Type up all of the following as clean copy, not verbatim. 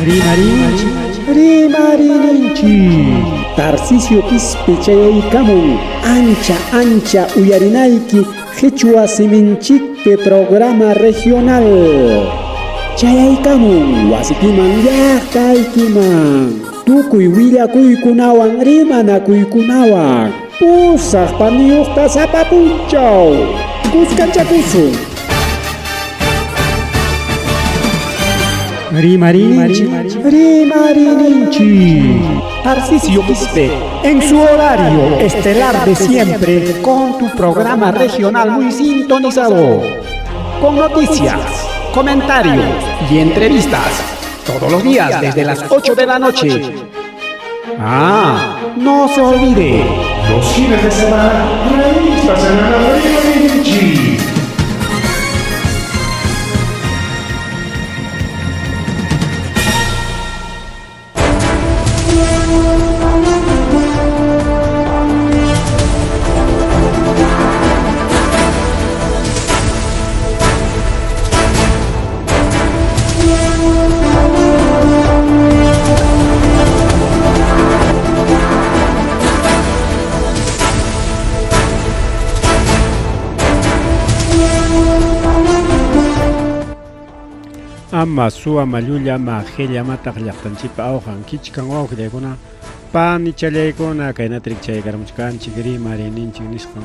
Rimarinchi Tarcisio Pispechayaykamun ancha uyarinayki Quechua Siminchikpe programa regional Chayaykamun wasikiman llaqtaykiman tukuy willakuykunawan rimanakuykunawan pusaq paniyuqta sapapunchaw kuskachakusun Rimarinchi Tarcisio Quispe en su horario estelar de siempre con tu programa regional muy sintonizado con noticias, comentarios y entrevistas todos los días desde las 8 de la noche. No se olvide los fines de semana, revistas en la Rimarinchi. Ama suwa malulla ma hella mataq llaqtanchipa awqan kichkan wawqillaykuna pani chalaykuna kaynatriq chaykarmuchkanchik Rimarininchik nisqan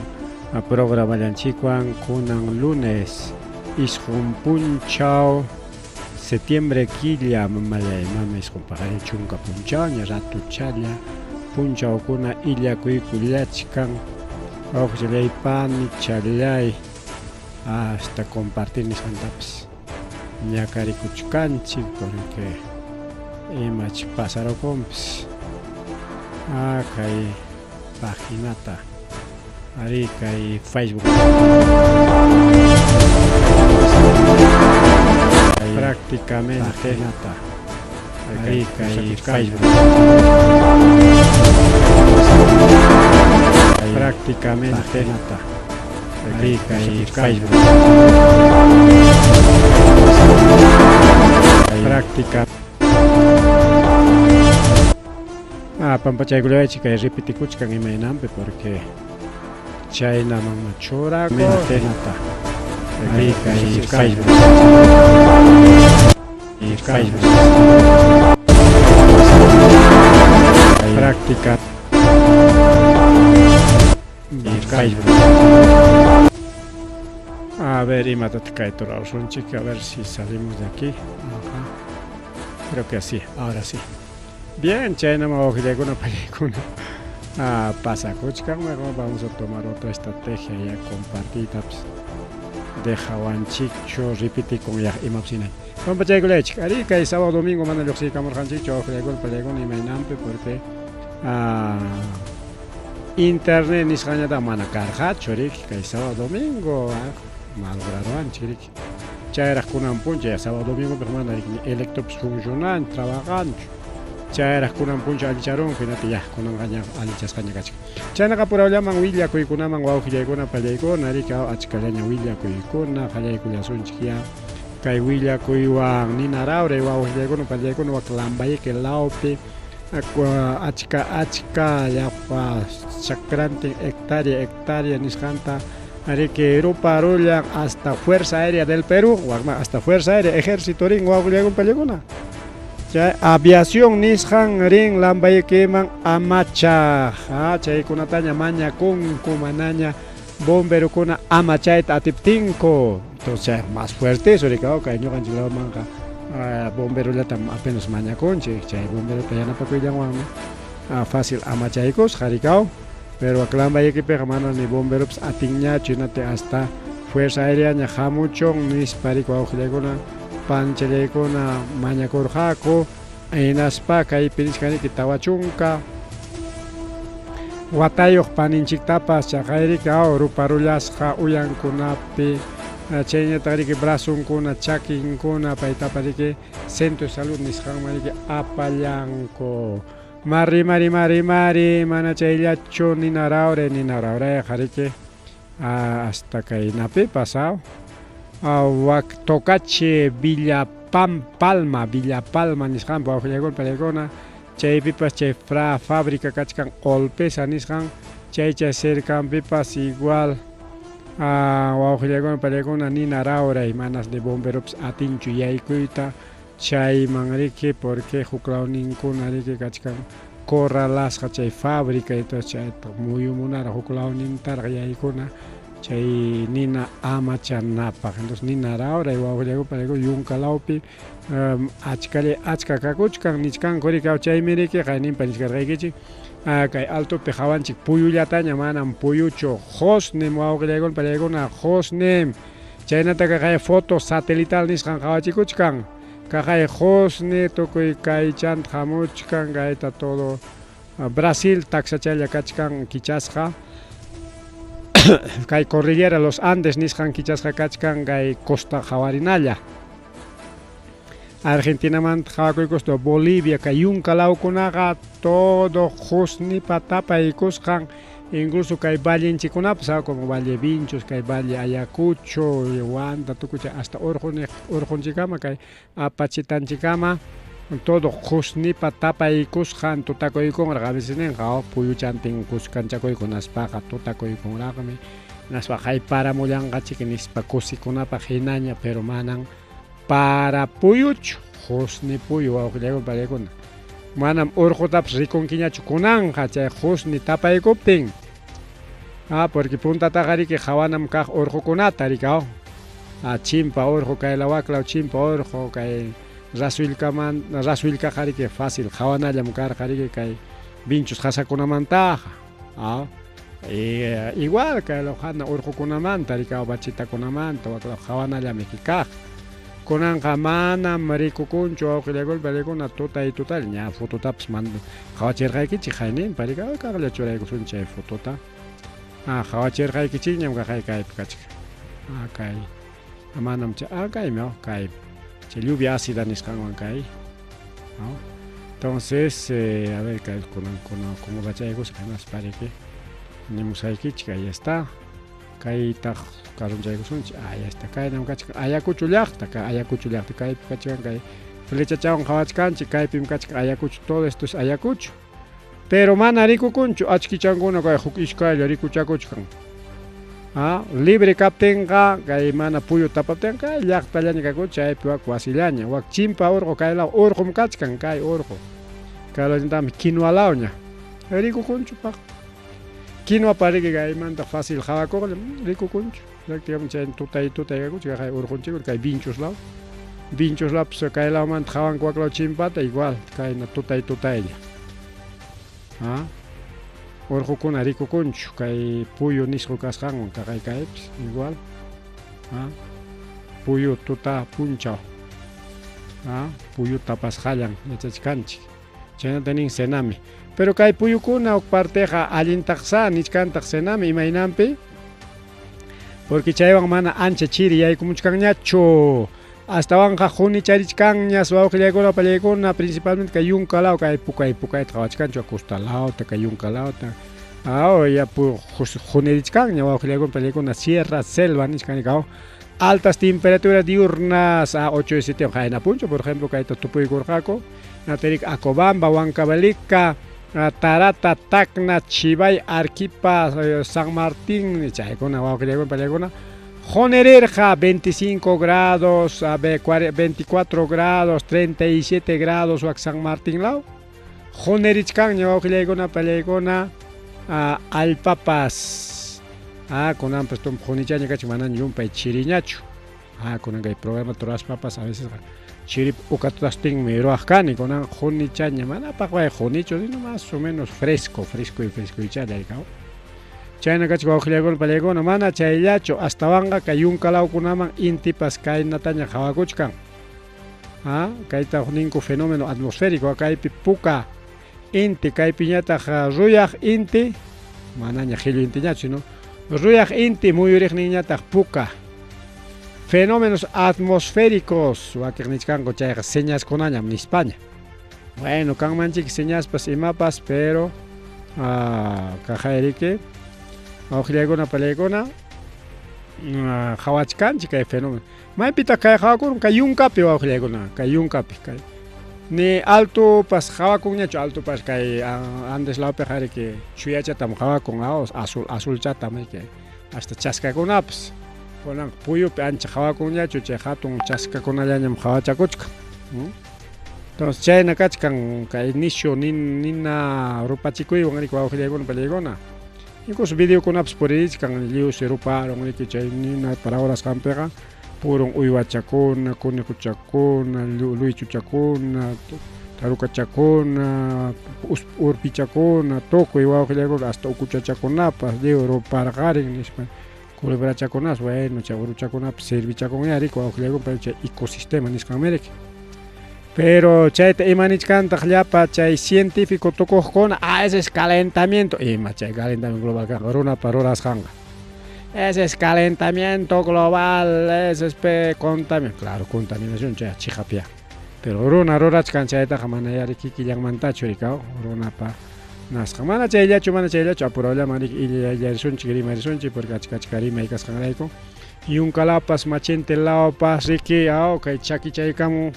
programallanchikwan kunan lunes isqun punchaw septiembre killa mamalay mama isqun paqarin chunka punchawña ratu challa punchawkuna illakuykullachkan wawqillay pani chalay hasta compartir nisqantapas ñakarikuchkanchik porque imach pasarokunpis kay paginata ari kay Facebook prácticamente ari kay Facebook prácticamente ari kay Facebook práctica pampachaykullachik kay repitikuchkan imaynampi porque chaynaman machurako menata ari kay Facebook práctica Facebook. A ver, a ver si salimos de aquí. Creo que así, ahora sí. Bien, Chayna Mawajilekuna Palikuna. Pasa Kuchkan, vamos a tomar otra estrategia ya compartida. De Jawanchicho, repite con ya Imapsina. Vamos a Chaykulech, Arica y sábado domingo, manda Luxi Camorjanchicho, Ojilegul Palikuna y Mainampe, porque internet ni Nisgañada Manakarja, Chorik, que sábado domingo. Malgraduan chirik chayra kunan puncha sábado domingo permana electops funcionan trabajando chayra kunan puncha alicharon finati ya kunan gaña alichas gaña gachi chayna kapura llaman willa kuikunaman wawqillaykuna pallaykuna rika achkalaña willa kuykuna qallaykullasun chikia kay willa kuywan ninaraure wawqillaykuna pallaykuna waklambayke lawpi achka yapa chakrante hectárea nisqanta Ari que Ruparullan hasta Fuerza Aérea del Perú, hasta Fuerza Aérea, Ejército Ring, Guaguliagun Peleguna. Aviación Nishan Ring, Lambayekeman, Amacha, Chay Kunataña, Maña, Kumanaña, Bombero Kuna, Amachay, Atiptinko. Entonces, más fuerte, eso de que yo canchilado manca. Bombero ya apenas Maña Conche, Chay Bombero Payana Pacuyawan. Fácil, Amachaicos, Jaricao. Pero aclamba y que pegamana ni bomberos atingña chinate hasta Fuerza Aérea ñaja mucho mis parico aujilegona panchelegona mañacorjaco enaspa kai piniscani kitawachunka watayoq paninchiktapas chaqayrika ruparullasqa uyankunapi chayñataqriki brazunkuna chakinkuna paytapariki centro de salud nisqanmaniki apallanku Mari, mana chayllachu ninaraure jarike hasta kay napi pasado. Tocache Villa Palma, Villa Palma nisqan wawqillakuna pallaykuna chaypipas chay fábrica kachkan Olpesa nisqan chay cercanpipas igual wawqillakuna pallaykuna nina rawray manas de bomberos atinchu yaykuyta chayman riki porque huklaw ninkuna riki kachkan corralasqa chay fábrica entonces chayta muyumunara huklawnintaraq yaykuna chay nina amachanapaq entonces nina rawray wawqillakuna pallaykuna yunkalawpi achka kakuchkan nichkanku rikaw chaymi riki qayninpa niskarqaykichik kay altopi hawanchik puyullataña manam puyuchu hosnem wawqillaykuna pallaykuna hosnem chaynataka kay foto satelital nisqan qhawachikuchkan kay hosne tukuy kay chanta hamuchkan kayta todo Brasil taksachalla kachkan kichasqa kay cordillera los Andes nisqan kichasqa kachkan kay costa hawarinalla Argentinamanta hawakuykuspa Bolivia kay yunkalawkunaqa todo husnipa tapaykusqan incluso kay vallenchikunapas como Valle Vinchos kay Valle Ayacucho Wanda tukucha hasta Urqunchikama kay Apachitanchikama todo husnipa tapaykusqan tutakuykunraq a veces ninqa puyuchantinkuskanchakuykunaspaqa tutakuykunraqmi naspa kay paramullanqachik nispa kusikunapaq hinaña pero manan para puyuchu husni puyu wawqillaykuna pallaykuna manam urqutapas rikunkiñachu kunanqa chay husni tapaykuptin porque puntataqa riki hawanam kaq urqukunata rikaw chimpa urqu kay lawaklaw chimpa urqu kay rasuylkaqa riki fácil hawanallam karqa riki kay vinchus qasakunamantaqa igual kay lawhana urqukunamanta rikaw bachitakunamanta waklaw hawanallami kaq kunanqa manam rikukunchu wawqillaykuna pallaykuna tutay ña fototapas qhawachirqaykichik hayninpa rikaw kaqlla churaykusun chay fotota qhawachirqaykichikñam kaypi kachka kay manam kaymi kay chay lluvia ácida nisqanwan kay entonces a ver kay como bachaykusqa hinaspariki nimusaykichik ahí está kaytaq karunchaykusunchik ya está kaynam kachkan Ayacucho llaqta kaypi kachkan kay flechachawan qhawachkanchik kaypim kachkan Ayacucho todo esto es Ayacucho pero mana rikukunchu achkichankuna kay huk ishkaylla rikuchakuchkan libre kaptinqa kay mana puyu tapaptinqa kay llaqtallaña kakuchu chaypi wak wasillaña wak chimpa urqu kaylaw urqum kachkan kay urqu kaylawñatami kinualawña rikukunchupaq Quinoa pariki kaymanta fácil hawakuqlla rikukunchu prácticamente chay tutay kakuchka kay urqunchikuna kay vinchuslapis kaylawmanta hawanku waklaw chimpata igual kayna tutaylla urqukuna rikukunchu kay puyu nisqu kasqanwan kaypis igual puyu tuta punchaw puyu tapasqallan yachachkanchik chaynata nin senami pero kay puyukuna uk parteqa allintaqsa nichkantaq senami imaynanpi porque chaywan mana ancha chiri yaykumuchkanñachu astawanqa junicharichkanñas wawqillaykuna pallaykuna principalmente kay yunkalaw kay pukayta qhawachkanchu kustalawta kay yunkalawta junirichkanña wawqillaykuna pallaykuna sierra selva nishkanika altas temperaturas diurnas a 8 de septiembre haynapunchu por ejemplo kayta tupuykurqaku naterik Acobamba Huancavelica Tarata, Tacna, Chivay, Arequipa, San Martín, chaykuna wawqillaykuna pallaykuna Jonerirqa 25 grados, 24 grados, 37 grados wak San Martín law jonerichkanña wawqillaykuna pallaykuna alpapas kunanpas jonichaña kachik manan yumpay chiriñachu kunan kay programa turaspapas a veces chirip ukatastinmi ruwaqkani kunan jonichaña manapaq jonichu sino más o menos fresco ichalla rikaw chayna kachik wawqillaykuna pallaykuna mana chayllachu astawanqa kay yunkalawkunaman intipas kaynataña hawakuchkan kayta ninku fenómeno atmosférico kaypi puka inti kaypiñataq ruyaq inti manaña qhillu intiñachu sino ruyaq inti muyuriqninñataq puka fenómenos atmosféricos wakiq nichkanku chayqa señaskunañam nispaña bueno kanmanchik señaspas imapas pero kajayriki wawqillaykuna pallaykuna hawachkanchik kay fenómeno maypita kay hawakurun kay yunkapi wawqillaykuna kay yunkapi kay ni alto pas hawakunñachu alto pas kay Andes lawpi qariki chuyachatam hawakun azul chata mayki hasta chaskakunapas kunan puyupi ancha hawakunñachu chay hatun chaskakunallañam hawachakuchka. Entonces chayna kachkan kay inicio nina rupachikuywan riki wawqillaykuna pallaykuna incluso videokunapas purichkan lliwsi ruparon riki chay nina palabras kanpiqa purun uywachakuna conejuchakuna luychuchakuna tarukachakuna urpichakuna tukuy wawqillaykuna hasta ukuchachakunapas lliw ruparqarin nishpa culebrachakunas bueno chay uruchakunapas servichakunña riki wawqillaykuna chay ecosistema nisqanmi riki. Pero chayta imanichkantaq llapa chay científico tukuqkuna ese es calentamiento ima chay calentamiento global kanqa runapa rurasqanqa ese es calentamiento global ese es contaminación claro contaminación chay chiqapya pero runa rurachkan chaytaqa mana yari kikillanmantachu rikaw runapa nasqa mana chayllachu apurayllaman riki illarisunchik rimarisunchik porque achka rimay kasqanrayku yunkalapas machintilawapas riki kay chakichaykamun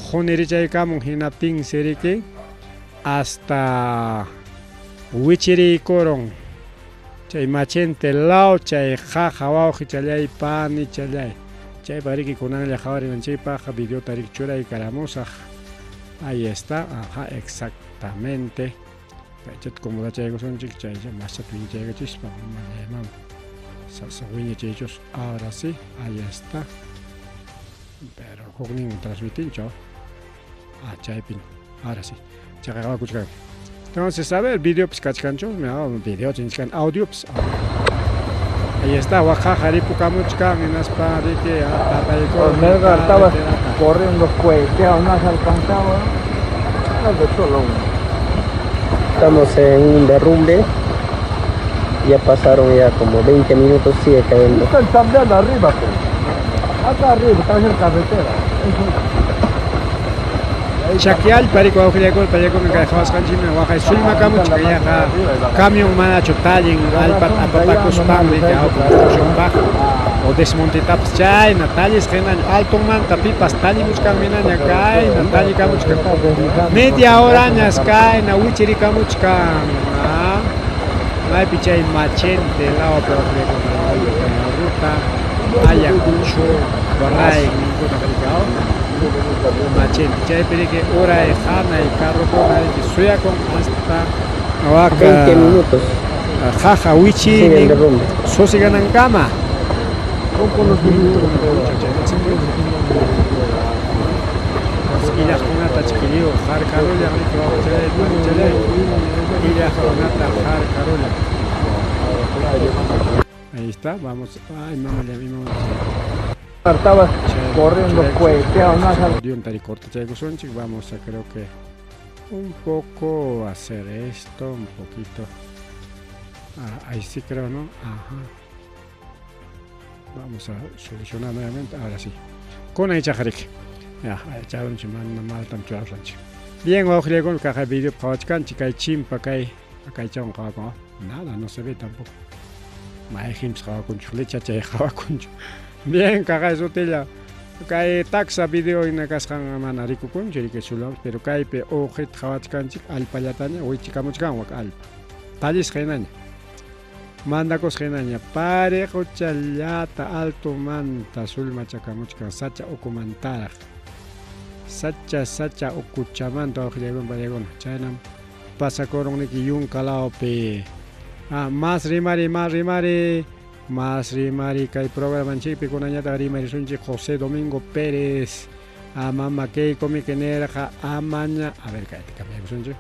Jonerichaykamun hinaptin seriki hasta wichiriykuron chay machente law chay jaja wawqi challay pani challay chaypa riki kunanlla qhawarinanchaypaq videota riki churaykamusaq ahí está exactamente chayta acomodachaykusunchik chay mashata wiñachaykachispa sasa wiñachaychus ahora sí ahí está pero huknin transmitincho chaypin ahora sí chaqawakuchkan entonces a ver video pues kachkanchus video chinskan audio pues ahí está Oaxaca ripukamuchkan inaspa riki Omega estaba corriendo coheteado, no has alcanzado, no de solo uno. Estamos en un derrumbe, ya pasaron ya como 20 minutos, sigue cayendo. Está el tablero arriba, pues. Acá arriba, está en la carretera. Chaquial parico wawqillaykuna pallaykuna kay hawasqanchikmi waqay sullmakamuchka yaqa camion manachu tallin allpata apapakuspaqmi construccionpaq o desmontetapas chayna tallisqhinaña altonmanta pipas tallimuchkanminaña kayna tallikamuchkan media horañas kayna wichirikamuchkan maypi chay machente lawapi wawqillaykuna ruta Ayacucho Barray ninkuna karikaw machente chaypi riki uray hanay carrokuna riki suyakun hasta 20 minutos. Jaja wichi sosiganankama illaqkunata chiquillo jarkarulla riki wawqichalay illaqkunata jarkarulla. Ahí está, vamos. Ay, mamá. Estaba corriendo coheteado, no has alcanzado. Vamos a creo que un poco hacer esto, un poquito. Ahí sí creo, ¿no? Ajá. Vamos a solucionar nuevamente. Ahora sí. Con ahí chajarik. Ya, echaron chimán mal tan chulanchi. Bien, ojalá con caja video pachkan chikai chimpa kai acá echon kawa. Nada, no se ve tampoco. Maejims hawakunchu, lechacha hawakunchu. Bien, caja sotella. Kai taxa video ina kasqan mana rikukunchu riki sulamos, pero kaypi ojet hawachkanchik alpallataña wichikamuchkan wak alpa. Tallis qhinaña. Mandakos qhinaña parejo challata alto manta sulmachakamuchkan sacha ukumantaraq. Sacha ukuchamanta waqllaykun pallaykuna. Chaynam pasakurunki yunkalapi. Más rimari kay programa chipi kunañata rimari sunchi José Domingo Pérez mama kay komi keneraja amaña a ver kay cambiamos sunchi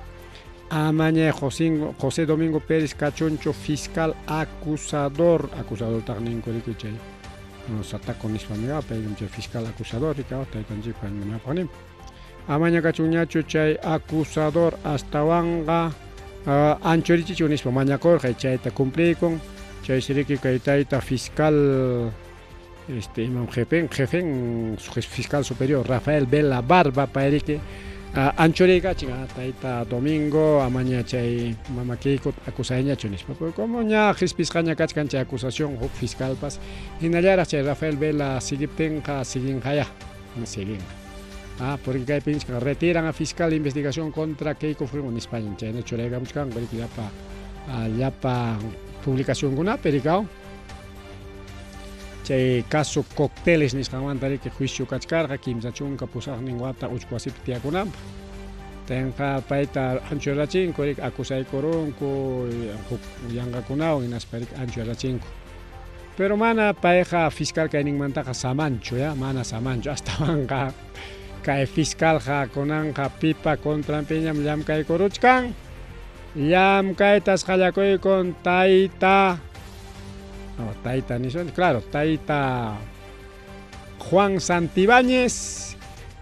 amaña José Domingo Pérez cachoncho fiscal acusador tagninko rikichay nos atacó nisfamiga pedimche fiscal acusador rikao taytanchi panmana ponim amaña cachuñacho chay acusador hasta wanga anchorichichu nispa mañakor chayta cumplir con chay siriki kaytaita fiscal imam jefe fiscal superior Rafael Vela Barba pairiki Anchorika chinga taita domingo amaña chay mama Keiko acusaña chunispa como ña hispizcaña kachkan chay acusación huk fiscal pas hinallara chay Rafael Vela sigiptenqa siginjaya sigin porque kay pinchka retiran a fiscal de investigación contra Keiko Fujimori en España chayna churayga muchkan llapa publicación kuna pericao chay caso cócteles nisqanmantari que juicio kachkarqa kimsa chunka pusaq ninwata uchkuwasipi tiyakunanpaq tenqa payta anchurachinku rik acusaykurunku huk yanqakunawan hinasparik anchurachinku pero mana payqa fiscal kayninmantaqa samanchu ya mana samanchu astawanqa kay fiscalqa kunanqa pipa contrampiñam llamkaykuruchkan llamkaytas qallakuykun tayta Taita Nison, claro, Taita Juan Santibáñez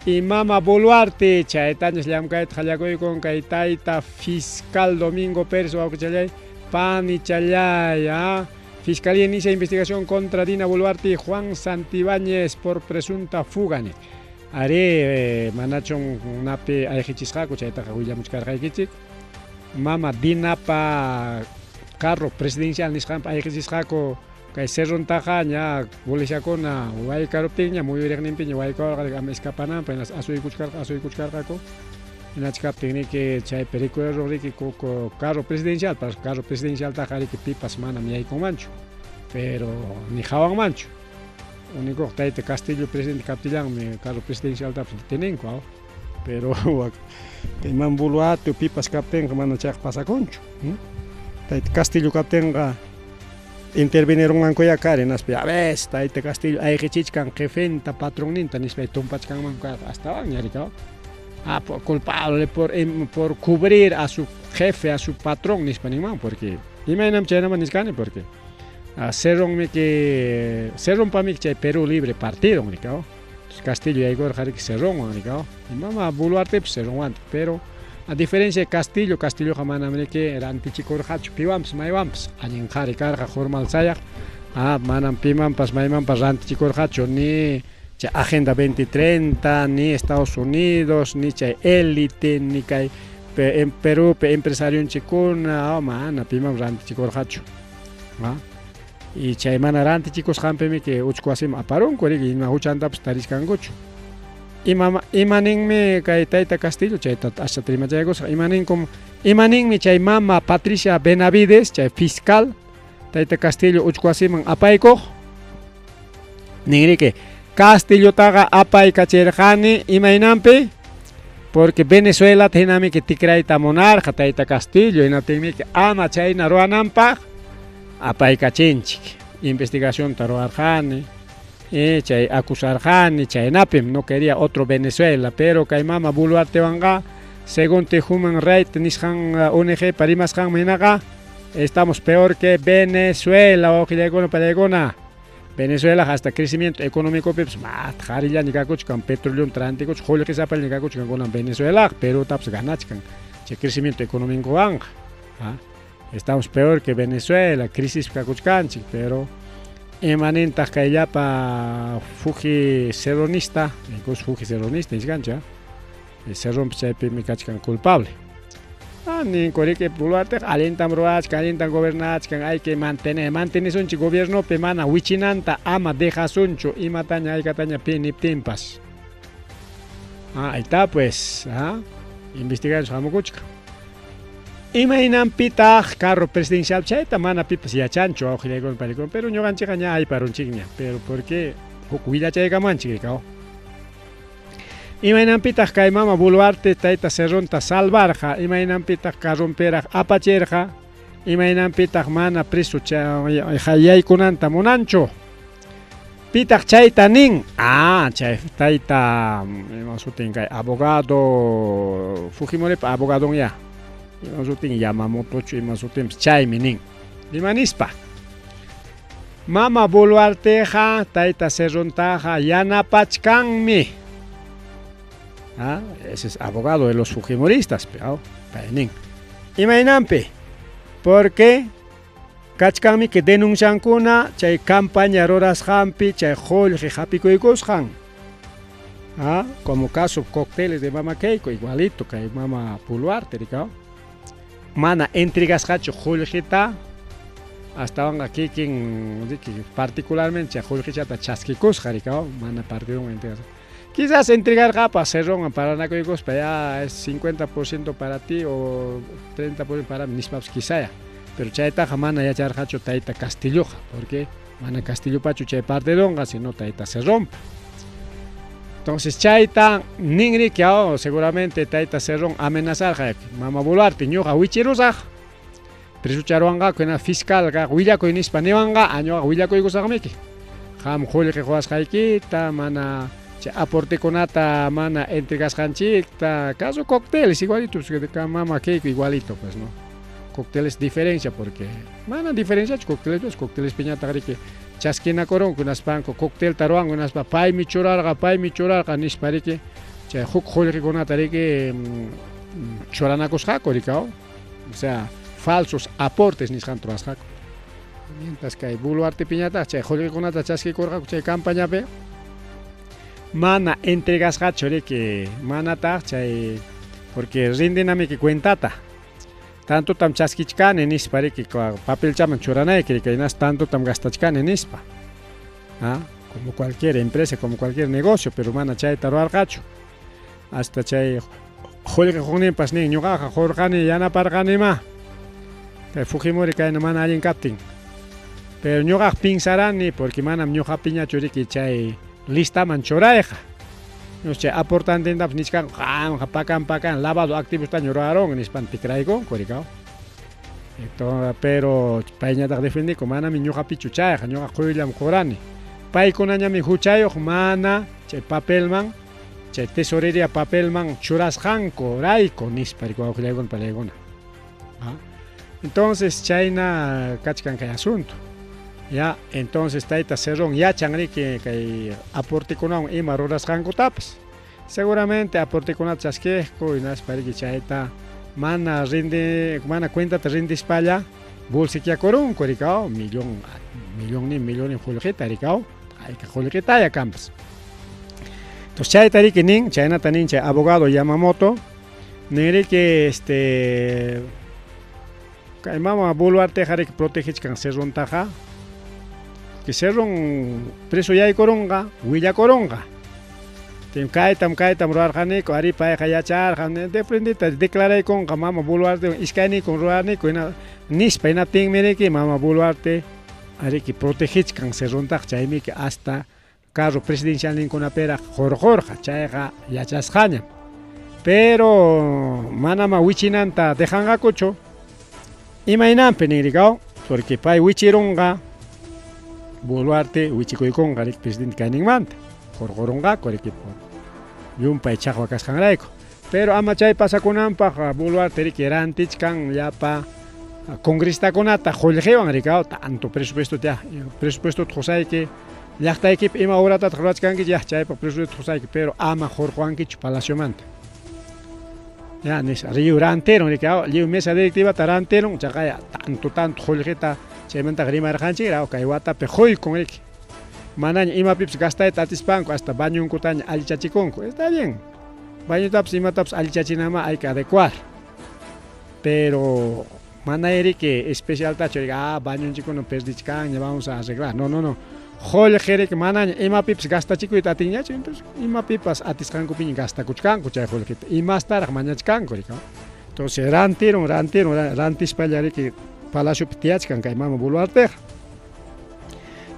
y Mama Boluarte, Chaetañez Llamkait Jayacoy con Taita Fiscal Domingo Pérez Auchalay, Pan y Chalay, Fiscalía inicia investigación contra Dina Boluarte y Juan Santibáñez por presunta fuga. Are Manachon Nape Aejichisjaco, Chaeta William Carjaikichik, Mama Dinapa carro presidencial nisqan ayqisisqaku kay serruntaqa ña bolishakuna waykaruptin ña muyuriqninpi ña waykarqa ama escapananpi asuykuchkarqaku hinachkaptin niki chay pericuero riki carro presidencial para carro presidencial taqa riki pipas manam yaykunmanchu pero ni hawanmanchu único tayta Castillo presidente kaptillanmi carro presidencial taqa tininku pero kayman Boluarte pipas kaptinqa mana chayqa pasakunchu Castillo kaptenga intervinieron en Coyacare, a veces Taita Castillo, hay que chichkan jefenta patroninta, ni se tumpachkan hasta bañaricao. Por culpable por cubrir a su jefe, a su patrón, ni spanimán, porque imaginam chena maniscane, porque cerron para mí que Perú Libre partido, nicao. Castillo y Igor Jarik cerron, nicao. Y mamá Boluarte cerron, pero a diferencia de Castillo jamanamreke era antichikorhachu piwamps maywamps añinjari karqa formal sayak manam pimampas maymampas antichikorhachu ni chay Agenda 2030 ni Estados Unidos ni chay élite ni kay en Perú empresario chikuna mana pimam antichikorhachu y chay mana antichikosqanpimi que uchkuasim aparunku riki ima huchantapas tariskankuchu imaninmi kay Taita Castillo chayta hasta trimachaykus imaninmi chay mama Patricia Benavides chay fiscal Taita Castillo uchkuasiman apaykuq ningriki Castillo taqa apay kachirqani imaynanpi porque Venezuela hinami que tikrayta monarca Taita Castillo hinatinmi que ama chayna ruwananpaq apay kachinchik investigación ruwarqani chay acusarjani chay napim no quería otro Venezuela pero kay mama Boluarte wanga según the Human Rights nisqan ONG parimasqan minaqa estamos peor que Venezuela o qillaykuna Venezuela hasta crecimiento económico pips jarilla nikakuchkan petróleo tránticos jollqisapal nikakuchkan kunan Venezuela pero taps ganachkan chay crecimiento económico wanga estamos peor que Venezuela crisis kakuchkanchik pero Emanentaq kayllapa Fuji serronista, Fuji serronista isgancha, serron chaypimi kachkan culpable. Ni koriki Boluarte alentan ruachkan, alentan gobernachkan, hay que mantener gobierno pemana wichinanta ama dejasunchu imataña aykataña piniptimpas. Ahí está pues, investigar hamukuchka. Imaynanpitaq carro presidencial chayta mana pipas yachanchu awqillaykuwan palikun pero ñuqanchikqa ña ayparunchikña pero porque huk willachaykamanchik rikao imaynanpitaq kay mama Boluarte tayta serronta salvarqa imaynanpitaq carromperaq apachirqa imaynanpitaq mana preso yaykunanta munanchu pitaq chayta nin chay tayta imasutin kay abogado Fujimoripa abogado ya Imasutin Yamamoto imasutin chaymi nin imanispa mama Boluarteqa tayta serrontaqa yanapachkanmi ese es abogado de los fujimoristas pero nin imaynanpi porque kachkanmi que denunciankuna chay campaña rurasqanpi chay qullqi hapikuykusqan Como caso cócteles de Mama Keiko, igualito que Mama Boluarte, ¿no? Mana entregas hacho Julgita, hasta van aquí quien particularmente Julgita chasquicos, ¿no? Mana partido entregas. Quizás entregar capas cerrón para nacoicos para ya es 50% para ti o 30% para mis paps quizá ya. Pero chaita jamana ya char hacho taita Castillo, porque mana Castillo pacho chay parte donga, si no taita se rompe. Entonces chaita ningri que seguramente taita se rompe amenazar Mama Boluarte ñoja huichirusaj. Preso charuanga con fiscal ga huillaco inispa nevanga año huillaco igusagmeki. Ham jole que juegas jaikita mana aporte conata mana entregas hanchita, caso cócteles igualitos que de Mama Keiko igualito pues no. Cócteles diferencia porque mana diferencia cócteles pues cócteles piñata que chasquina corón con unas panco cóctel taruang unas pai mi chorarga nisparike che huk jole que conata que choranacos jaco o sea falsos aportes nis jantras jaco. Mientras que Boluarte piñata che jole que conata chasqui corga che campaña pe mana entregas hachore que mana chay porque rinden a mi que cuentata tanto tam chasquichcan en ispa que papel chaman chorana que tanto tam gastachcan en ispa como cualquier empresa como cualquier negocio pero mana chay taruar gacho hasta chay jole que jonen pas ni ñoga jorgane yana pargane ma que fujimori que no mana alguien capting pero ñoga pinsarani porque mana ñoga piña chori que chay lista manchoraeja. No sé, aportante en Dapniscan, pacan, lavado activo está ñoraron en Hispanticraigo, coricao. Pero paña da defender como ana mi ñoja pichuchaeja, ñoja juilam corani. Pai con aña mi huchayo, mana, che papelman, che tesorería papelman, churas janco, raico, nisparico, con palegona. Entonces, China, cachcan que asunto. Ya, entonces taita cerrón ya changri que aporte con un imaroras jango tapas. Seguramente aporte con una chasquejo y nas para que chaita mana cuenta te rinde espalla bolsiquia corón coricao millón en julgeta ricao hay que julgeta ya campas. Entonces chaita ri que nin chaina tanin cha abogado Yamamoto nere que Mama Boluarte jare que protege can cerrón taja que cerron preso ya y coronga, huilla coronga. Tem kaitam roar jane ko ari pa ya char jane de prendita declarar con Mama Boluarte iskani con roarne ko na nispa na ting mere que Mama Boluarte ari que protege can cerron ta chaimi que hasta carro presidencial nin con apera jorja chaiga ya chasjanya. Pero manama wichinanta dejanga cocho imainan penirigao porque pai wichironga Boluarte wichikoikon garik presidente kaningmante jorgoronga korekipo yumpa ichaqwa kasqanrayku pero ama chay pasakunanpaq Boluarte que erantich kan llapa congrestakunata qullqiwan rikao tanto presupuesto qusayki llaqtayki ima horatata ruwachkanki chaypa presupuesto qusayki pero ama jorqwankichu palaciomanta ya nis río rantero rikao río mesa directiva tarantero chaqaya tanto qullqita chaymanta rimarqanchik kayawata pejoy con el manaña imapips gastay tatispanco hasta bañunkutaña allichachikunku está bien bañutaps imataps allichachinama hay que adecuar pero mana eri que especial tacho bañunchiku no perdichkan ya vamos a arreglar no jole jere que manaña imapips gastachiku itatiñacho entonces imapipas atiskanku piña gastakuchkanku chay jole y más tarde mañachkanku entonces rantispallari que Palacio Pitiachkan que Mama Boluarte.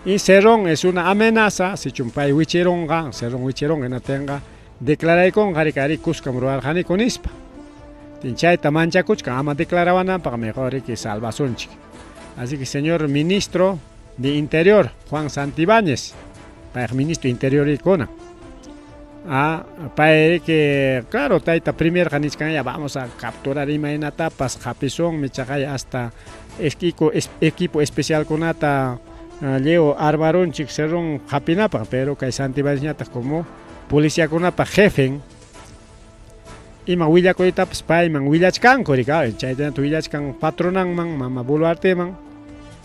Y cerrón es una amenaza si chumpay wichironga, cerrón wichironga no tenga declarar con harikari kuskam ruar hani con ispa. Tinchay tamancha kuchka ama declaraban para mejor que salvación. Así que señor ministro de Interior Juan Santibáñez, para ministro de Interior y Cona. Para que claro taita primer janiskan ya vamos a capturar imaina tapas japison michagaya hasta equipo especial con ata Leo Arbarón Chixerón Japinapa pero que Santibáñez como policía con apa jefe ima willa koita spy man willachkan korika chayta willachkan patronan man Mama Boluarte man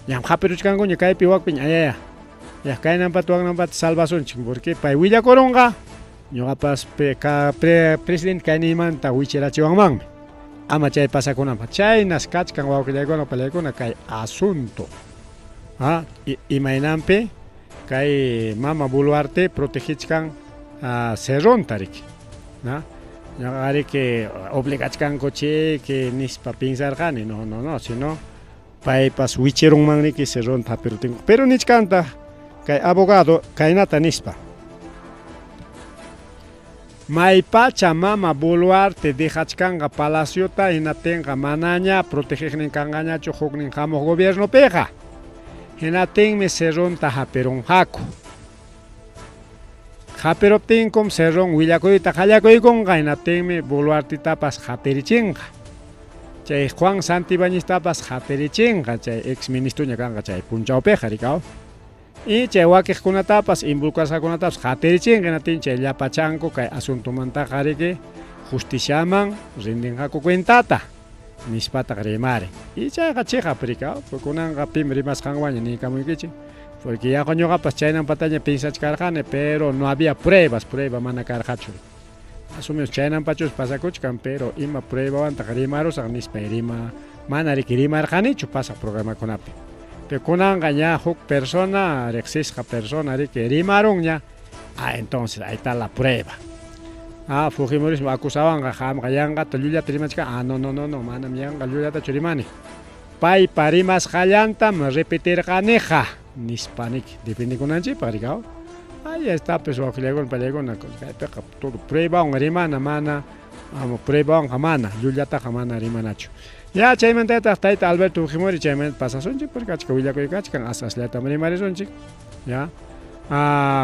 yam japeruchkan con kay piwak piña ya kainan patuang nampat salvación porque pay willa koronga ñuqapas presidente kaynimanta wichirachiwanmanmi ama chay pasakunanpaq chaynas kachkan wawqillaykuna pallaykuna kay asunto imaynanpi kay mama Boluarte protegichkan cerronta riki ñuqa riki obligachkanku chiki nispa pensarqani no sino paypas wichirunman riki cerronta hapirutinku pero nichkanta kay abogado kaynata nispa maypacha mama Boluarte dejachkanqa palaciota hinatinqa manaña protegiqninkanqañachu huknin hamuq gobiernopiqa hinatinmi cerronta hapirunqaku hapiruptinkum cerron willakuyta qallakuykunqa hinatinmi Boluartetapas hapirichinqa chay Juan Santibáñeztapas hapirichinqa chay ex ministruña kanqa chay punchawpiqa rikaw y chay wakiqkunatapas involucrasqakunatapas hapirichinqa hinatin chay llapachanku kay asuntomantaqa riki justiciaman rindinqaku cuentata nispata rimari y chayqa chiqap rikaw kunanqa pim rimasqanwaña ninkamuykichik porque ya ñuqapas chaynan pataña pensachkarqani pero no había prueba mana karqachu asumimos chaynanpachus pasakuchkan pero ima pruebawanta rimarusaq nispa rima mana riki rimarqanichu pasaq programakunapi pero kunanqa ña huk persona riqsisqa persona riki rimarunña entonces ahí está la prueba Fujimorismo acusabanqa qamqa yanqata llullata rimachka no manam yanqa llullatachu rimani paypa rimasqallantam repetirqaniqa nispaniki defendikunanchikpaq rikaw ahí está pues wawqillaykuna pallaykuna kaypiqa todo pruebawan rimana mana pruebawanqa mana llullataqa mana rimanachu ya chaymantataq tayta Alberto Fujimori chaymanta pasasunchik porque achka willakuykachkan asllatam rimarisunchik ya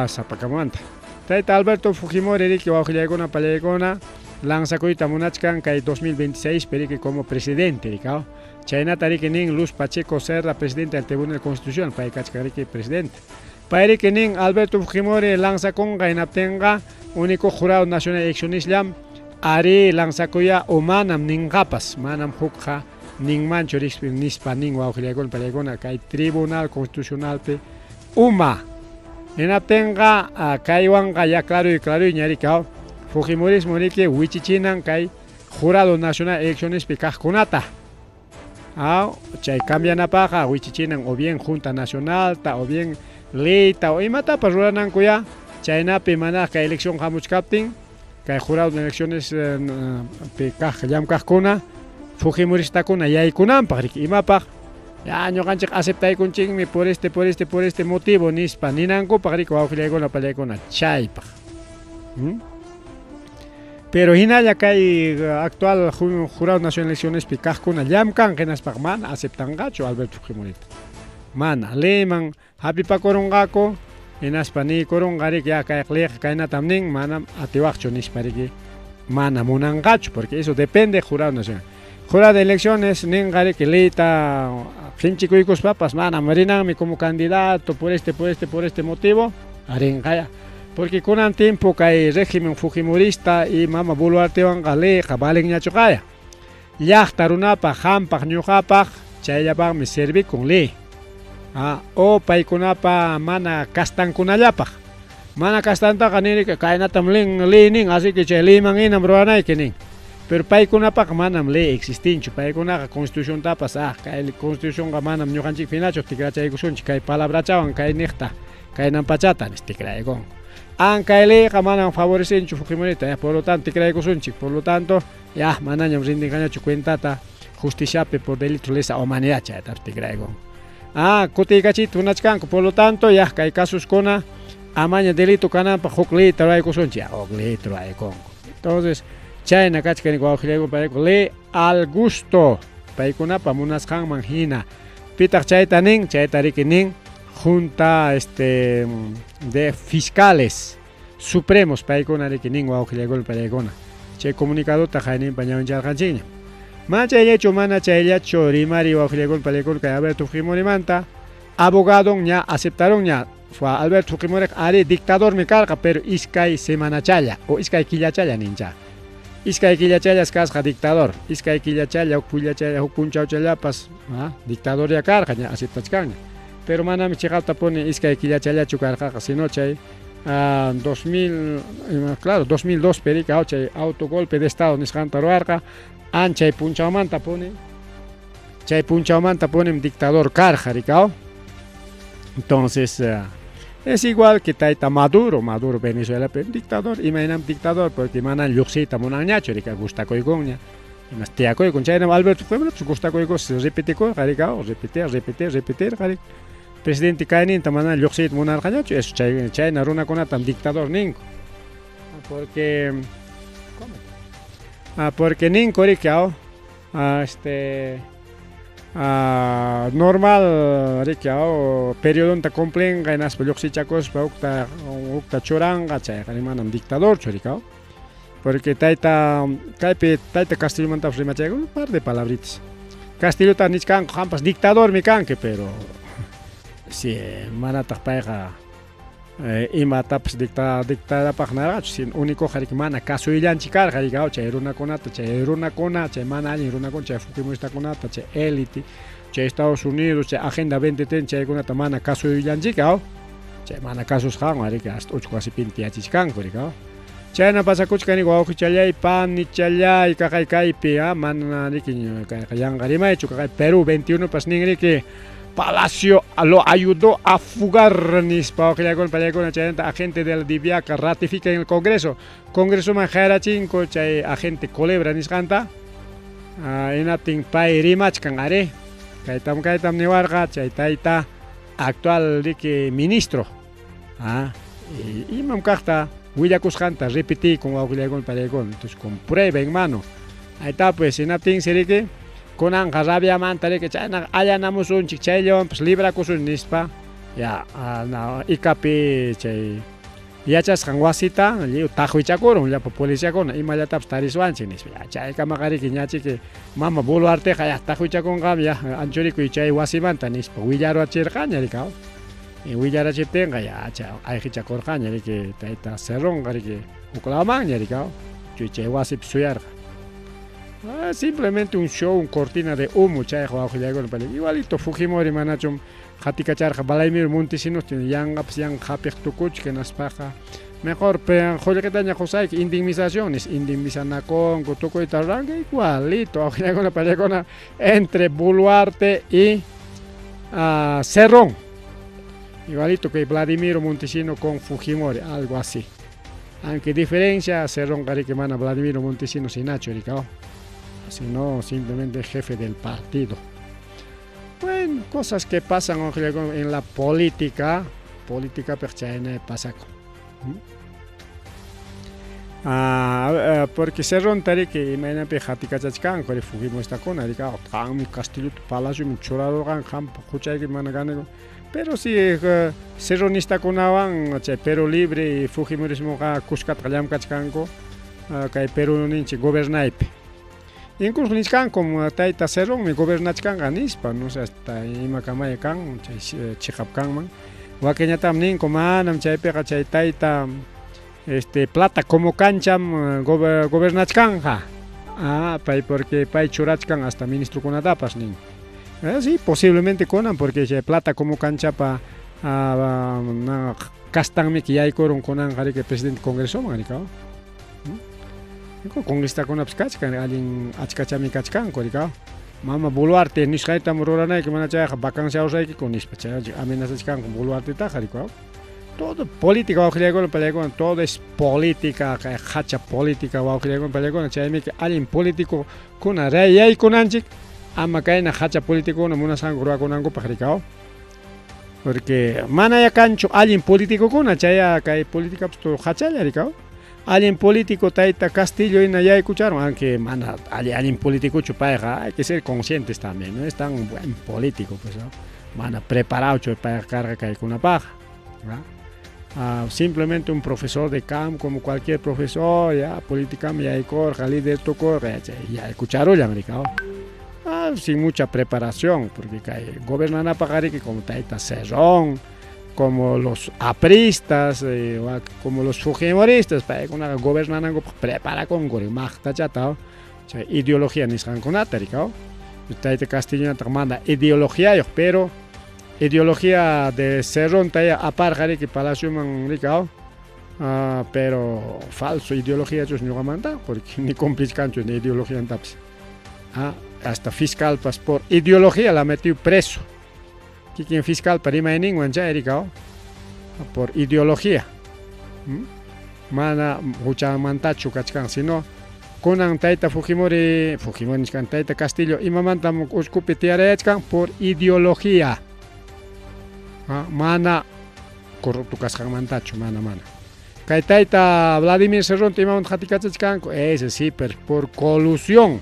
sapakamanta tayta Alberto Fujimori riki wawqillaykuna pallaykuna lanzakuyta munachkan kay 2026 riki como presidente rikaw chaynata riki nin Luz Pacheco Cerda presidente del Tribunal Constitucional pay kachkan riki presidente pay riki nin Alberto Fujimori lanzakunqa hinaptinqa único jurado nacional eleccionislam ari lanzakuya manam ninqapas manam hukqa ninmanchu nispa nin wawqillaykuna pallaykuna kay Tribunal Constitucionalpi hinaptinqa kaywanqa ya claro ñarikaw Fujimorismo riki wichichinan kay jurado nacional eleccionispi kaqkunata chay cambianapaqa wichichinan o bien Junta Nacionalta o bien leyta o imatapas ruranankuya chaynapi mana kay elección hamuchkaptin kay jurado de elecciones llamkaqkuna Fujimoristakuna yaykunanpaq riki imapaq ya ñuqanchik aceptaykunchikmi por este motivo nispa ninankupaq riki wawqillaykuna pallaykuna chaypaq pero hinalla kay actual jurado nacional eleccionespi kaqkuna llamkanqa hinaspaq mana aceptanqachu Alberto Fujimorita mana leyman hapipakurunqaku hinaspa nikurunqa riki ya kay leyqa kaynatam nin manam atiwaqchu nispa riki mana munanqachu porque eso depende jurado nacional jurado de elecciones ninqa riki leyta qinchikuykuspapas manam rinanmi como candidato por este motivo rinqaya porque kunan tiempo kay régimen Fujimorista y mama Boluartewanqa leyqa valenñachu kaya llaqta runapaq hampaq ñuqapaq chayllapaqmi servikun ley o paykunapa mana kastankunallapaq mana kastantaqa nirika kaynatam ley nin así que chay leyman hinam ruranayki nin pero paykunapaq manam ley existinchu paykunaqa constituciontapas kay constitucionqa manam ñuqanchik finachu tikrachaykusunchik kay palabrachawan kay niqta kaynan pachata nis tikraykun kay leyqa manam favorecenchu Fujimorita por lo tanto tikraykusunchik por lo tanto manañam rindinqañachu cuentata justiciapi por delito lesa humanidad chaytapas tikraykun kutiykachita munachkanku por lo tanto kay casuskuna amaña delito kananpaq huk leyta ruraykusunchik huk leyta ruraykunku entonces chayna kachkanik wawqillaykuna pallaykuna ley al gusto paykunapa munasqanman hina pitaq chayta nin chayta riki nin Junta de Fiscales Supremos paykuna riki nin wawqillaykuna pallaykuna chay comunicadota qayninpa ñawincharqanchikña mana chayllachu rimari wawqillaykuna pallaykuna kay Alberto Fujimorimanta abogado ña aceptaron ña Alberto Fujimori ari dictadormi karqa pero iskay semanachalla o iskay killachalla nincha iskay killachallas kasqa dictador iskay killachalla huk pillachalla huk punchawchallapas dictadoria karqa ña aceptachkanña pero manami chiqapta puni iskay killachallachu karqaqa sino chay claro, 2002 perika chay autogolpe de estado nisqanta ruarqa chay punchaumanta pone chay punchaumanta ponen dictador karqa rikao. Entonces es igual que tayta Maduro Venezuela pero dictador imaynam dictador porque manan lluqsiyta munanñachu rika gustakoykunña imas tiyakoykun chaynam Alberto Fujimori gustakoykun repetikoyqa rikao repetir qari presidente kayninta mana lluqsiyta munarqañachu eso chayna runakunatam dictador ninku porque ninku rikao normal rikao periodonta complenqa hinaspa lluqsichakuspa ukta churanqa chayqa manam dictadorchu rikao porque tayta Castillomantapas rimachayku un par de palabritas Castillota nichkanqa qampas dictadormi kanki pero si manataq payqa imatapas dictadapaq narqachu si únicoqa riki mana kasuyillanchik karqa rikao chay runakunata chay mana allin runakuna chay Fujimoristakunata chay élite chay Estados Unidos chay Agenda 2030 chaykunata mana kasuyillanchikao chay mana kasusqanqa riki hasta uchu wasipin tiyachishkanku rikao chayna pasakuchkani wawqichallay panichalay kaqay kaypi mana riki yanqarimaychu kaqay Perú 21 pas nin riki Palacio lo ayudó a fugar nispa pallaykuna chaynata agente de la DIVIAC ratifica en el Congreso man jayrachinko chay agente Culebra nisqanta inatin pay rimachkan are kaytam niwarqa chay tayta actual riki ministro imam kaqta willakusqanta repetikun wawqillaykuna pallaykuna entonces con prueba en mano ayta pues inatin siriki kunanqa rabiamanta riki chayna allanamusunchik chayllawan pues librakusun nispa ya ikapi chay yachasqan wasita tajuychakurun llapa policiakuna imallatapas tariswanchik nispa chaykamaqa riki ñachiki mama Boluarteqa tajuychakunqami anchurikuy chay wasimanta nispa willarachirqaña rikao willarachiptinqa chay ayqichakurqaña riki tayta Cerronqa riki uklawmanña rikao chay wasipi suyarqa. Simplemente un show, un cortina de humo chayqa wawqillaykuna igualito Fujimori manachum qatikacharqa Vladimir Montesinos yanqapas hapiq tukuchka naspaqa mejor qullqitaña qusayki indemnizakunku tukuyta ruranqa igualito wawqillaykuna pallaykuna entre Boluarte y Cerrón igualito que Vladimir Montesinos con Fujimori algo así aunque diferencia Cerrón riki mana Vladimir Montesinos hinachu rikao sino simplemente jefe del partido. Bueno, cosas que pasan en la política perchayna pasako. Porque Cerrón tariki imaynapi hatikachachkanku Fujimoristakuna rikao qanmi Castillo Palacio churarurqan qampa huchayki mana ganayku pero si Cerronistakunawan chay Perú Libre y Fujimorismoqa kushkata llamkachkanku kay Perú ninchik gobernaypi incluso niskan como tayta Cerrón mi gobernachkanqa nispa no sé hasta imakamay kan chay chiqapkanman wakiñatam ninku manam chaypiqa chay tayta plata como cancham gobernachkanqa pay porque pay churachkan hasta ministrokunatapas nin sí posiblemente kunan porque chay plata como canchapa kastanmi yaykurun kunanqa riki presidente congresoman rikao congrestakunapas kachkan allin achkachami kachkanku rikao mama Boluarte nisqaytam ruranayki mana chayqa vacanciawsaykiku nispa chay amenazachkanku Boluartetaqa rikao todo política wawqillaykuna pallaykuna todo es política hacha política wawqillaykuna pallaykuna chaymi allin politikukuna yaykunanchik ama kayna hacha politikukuna munasqanku ruwakunankupaq rikao porque mana kanchu allin politikukuna chaya kay políticapas hachalla rikao allin político tayta Castillo ina yaykucharon aunque mana allin políticochu payqa hay que ser conscientes también no es tan buen político pues ¿no? Mana preparado payqa karqa kaykunapaqa simplemente un profesor de campo como cualquier profesor políticamente yaykurqa líder tukurqa yaykucharullan rikao sin mucha preparación porque gobernanapaqa riki como tayta Cerrón como los apristas como los fujimoristas paykuna gobernananku preparakunku maqtachata ideología nisqankunata rikao tayta Castilloñataq mana ideología pero ideología de Cerrón taya aparqa riki palacioman rikao pero falso ideología ellos no manda porque ni complicancho ni ideología en taps. Hasta fiscal pas por ideología la metió preso. Quien fiscal para ima en ningún ya ericao por ideología. Mana mucha mantachu kachkan sino kunan taita Fujimori niskan taita Castillo imamanta uskupi tiarechkan por ideología. Mana corrupto kaskan mantachu mana. Kay taita Vladimir Cerrón imamanta jatikachkan ese sí por colusión.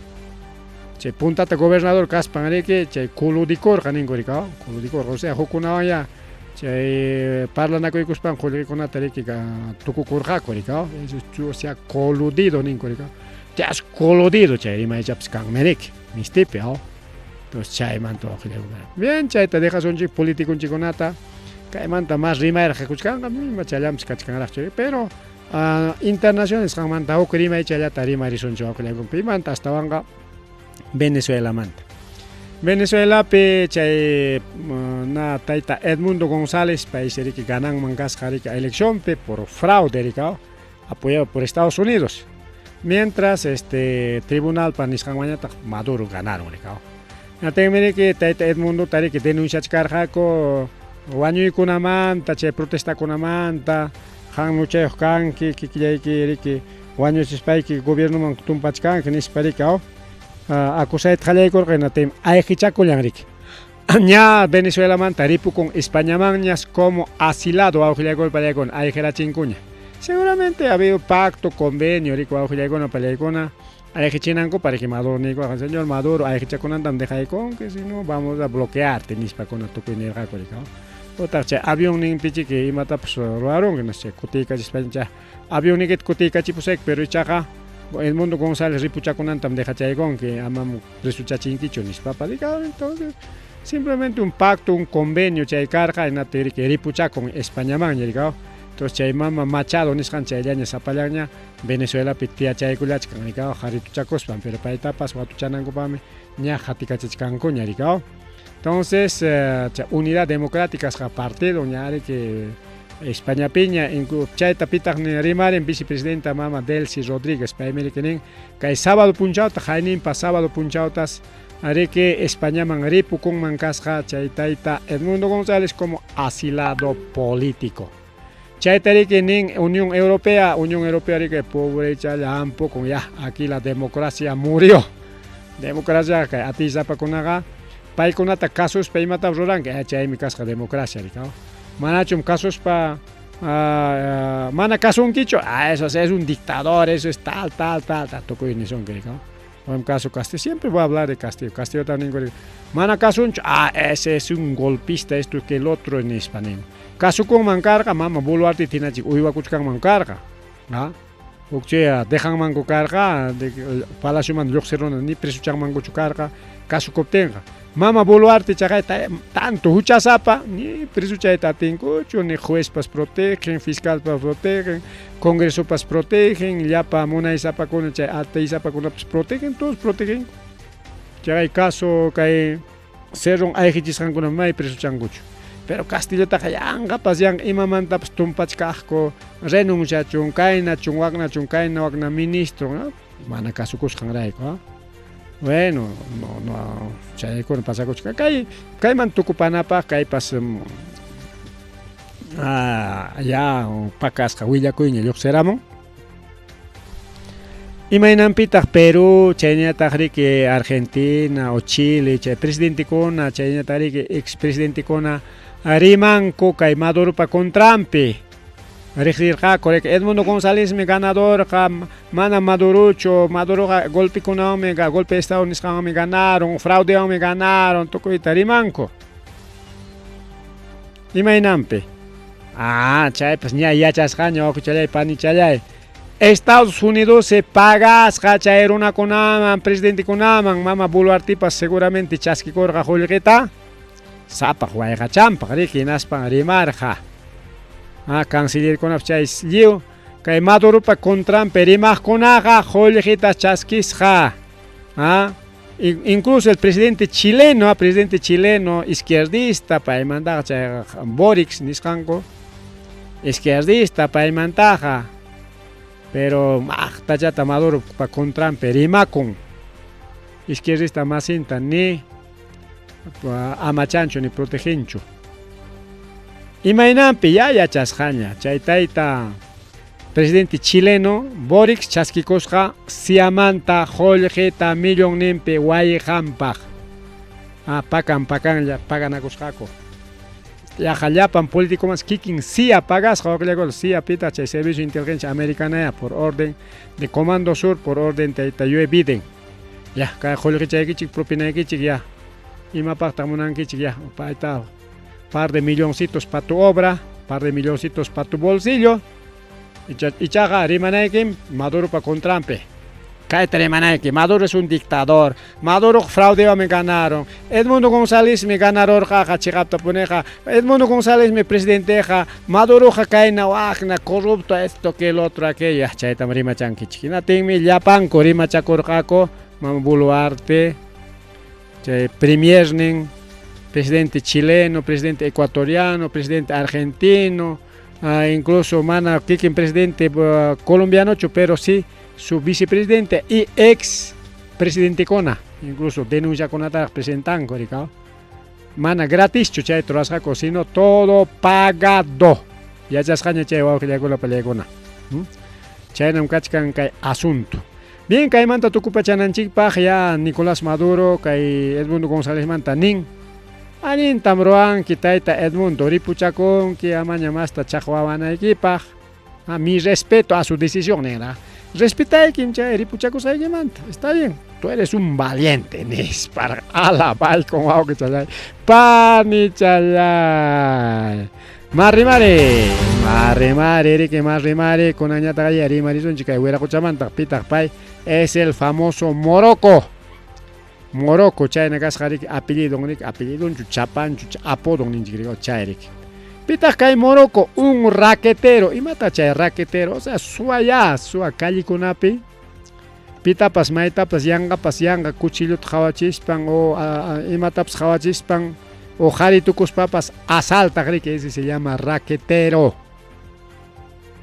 Che puntata gobernador kaspanareke che kuludikor kaningorika kuludikor o sea hukunawaya che parlana kuspan kulikonatari ka tukukurja korika eso sea coludido ningorika te has coludido che ima japskan merik mistipe entonces chay manto bien chay te dejas un chico político un chiconata que manta más rima era kuskan misma chayams kachkan pero internacionales kan manta okrima chayata rima rison chokle manta hasta vanga Venezuela manta. Venezuela pe chay na taita Edmundo González país que ganan mangas la elección pe por fraude apoyado por Estados Unidos. Mientras tribunal paniskan mañata Maduro ganaron Na temere que taita Edmundo tari que denuncia carjaco wañu kunamanta chay protesta kunamanta han mucha kan que wañu spay que gobierno man tumpachkan que nisparikao acusait khalekor kenatem aichichakulanrik. Ña Venezuela man taripu con España mañas como asilado auxiliagol palegon aijera chincuña. Seguramente ha habido pacto, convenio, rico auxiliagona palegon aijichinanco para que Maduro ni con señor Maduro aichichakunan tam deja con que si no vamos a bloquearte nispa con tu energía corrica. Otra che avión ning pichi que imata pues roaron que no sé kutika España avión ni que kutika chipusek pero ichaja el mundo González ripuchakunan tam deja chaygon que amam resulta chinquicho ni papa entonces simplemente un pacto un convenio chay carga en ateri que ripucha con España man llegado entonces chay mama Machado ni san chay llaña zapalaña Venezuela pitia chay kulach kan llegado harituchakos pan pero para etapas watuchanan kopame nya hatikachkan koña llegado entonces unidad democrática es partido ñare que España Piña en Chaita Pitag Rimar en vicepresidenta Mama Delcy Rodríguez Paimeriken que sábado punchauta Jainin pa sábado punchautas haré que España mangripu con mancasja Chaitaita Edmundo González como asilado político. Chaita que en Unión Europea que pobre chalampo con ya aquí la democracia murió. Democracia que atiza pa konaga pai konata casos paimata roran que chay mi casca democracia ricao. Manachum casos pa mana caso un quicho, eso es un dictador, eso es tal, toco en son que en caso Castillo, siempre voy a hablar de Castillo también mana caso un ese es un golpista esto que el otro en español. Caso con mancarga, mama Boluarte tiene chico, uiba kuchkan mancarga, Ukchea dejan mango carga, de Palacio man yoxeron ni presuchan mango chucarga, caso coptenga. Mama Boluarte chaga tanto huchazapa ni presucha tatinco ni juez pas protegen, fiscal pas protegen, congreso pas protegen, yapa mona isapa con alta isapa con protegen, todos protegen. Chaga hay caso que seron aichichan con mai presuchan gucho. Pero Castillo takayanga pasyang imamanta tumpachkajko renuncia chunkaina chunkaina wagna ministro, ¿no? Mana caso kusjangraiko, Bueno, no, chay con pasaco kay man tukupanapa kay pas ya pacasca huilla kuña yoxeramo. Imaginampita Perú, chayna tahri que Argentina o Chile, chay presidente kona, chayna tahri que expresidente kona Arimanco kay Maduro pa contrampe. Regirja correct Edmundo González me ganador mana Maduro golpe con omega golpe de estado me ganaron fraude me ganaron toco itarimanco imainampe chay pues ya chascaño chay pani chay Estados Unidos se paga chay una conaman presidente conaman mama Boluarte pas seguramente chasqui corga holgeta sapa huayga champa que naspan rimarja canciller con afchais liu que Maduro pa contram perimaj conaga joljita chasquisja incluso el presidente chileno izquierdista pa mandar Boric niscanco izquierdista paymantaja, pero tachata Maduro pa contrampe rimakun izquierdista masinta ni amachancho ni protegincho. Imaynampi ya yachasqaña chay tayta presidente chileno Boric chaskikusqa siamanta jollejeta millón nimpi wayihampaq paganakusqaku llapan político más kikin CIA pagasqa waqllayku CIA pita chay servicio de inteligencia americana por orden de Comando Sur por orden tayta Joe Biden ya kay jollejechaykichik propinaykichik ya imapaqta munankichik ya payta par de milloncitos para tu obra, par de milloncitos para tu bolsillo. Y chaga, rimanaykim, Maduro para contrampe. Cállate, rimanaykim, Maduro es un dictador. Maduro fraude me ganaron. Edmundo González me ganador, jaja, chigapta puneja. Edmundo González me presidenteja. Maduro jacaina, wagna, corrupto, esto que el otro, aquello. Chaitam rima chanquichina, tingmi, yapanco, rima chacorjaco, mambuluarte, premierning. Presidente chileno, presidente ecuatoriano, presidente argentino, incluso mana kikin presidente colombiano, pero sí su vicepresidente y ex presidente Kona, incluso denuncia con ata presentanco, mana gratis chuchay trasjaco, sino todo pagado. Ya chascaña chay wao que la pelea chay nam kachkan kay asunto. Bien, kay manta tukupa chananchikpaj ya Nicolás Maduro, kay Edmundo González manta nin. Anin tamroan kitaita Edmundo ripuchakon que amaña masta chakwawanaykipak. Mi respeto a su decisión, negra. Respetay quincha ripuchakos manta. Está bien. Tú eres un valiente, nis para alabar con guau que chalay. Pani chalay. Marrimare, Erique Marrimare con añata gallari marizón chica y huera cochamanta pitak pay es el famoso Morocco, China Gasharik, apellido Chuchapan, apodo Chairik. Pita Kai Morocco, un raquetero, y mata chay raquetero, o sea, suaya, sua calle kunapi. Pita pas maita pas yanga, cuchillo hawachispan, o imataps hawachispan, o jaritukus papas, asalta, que ese se llama raquetero.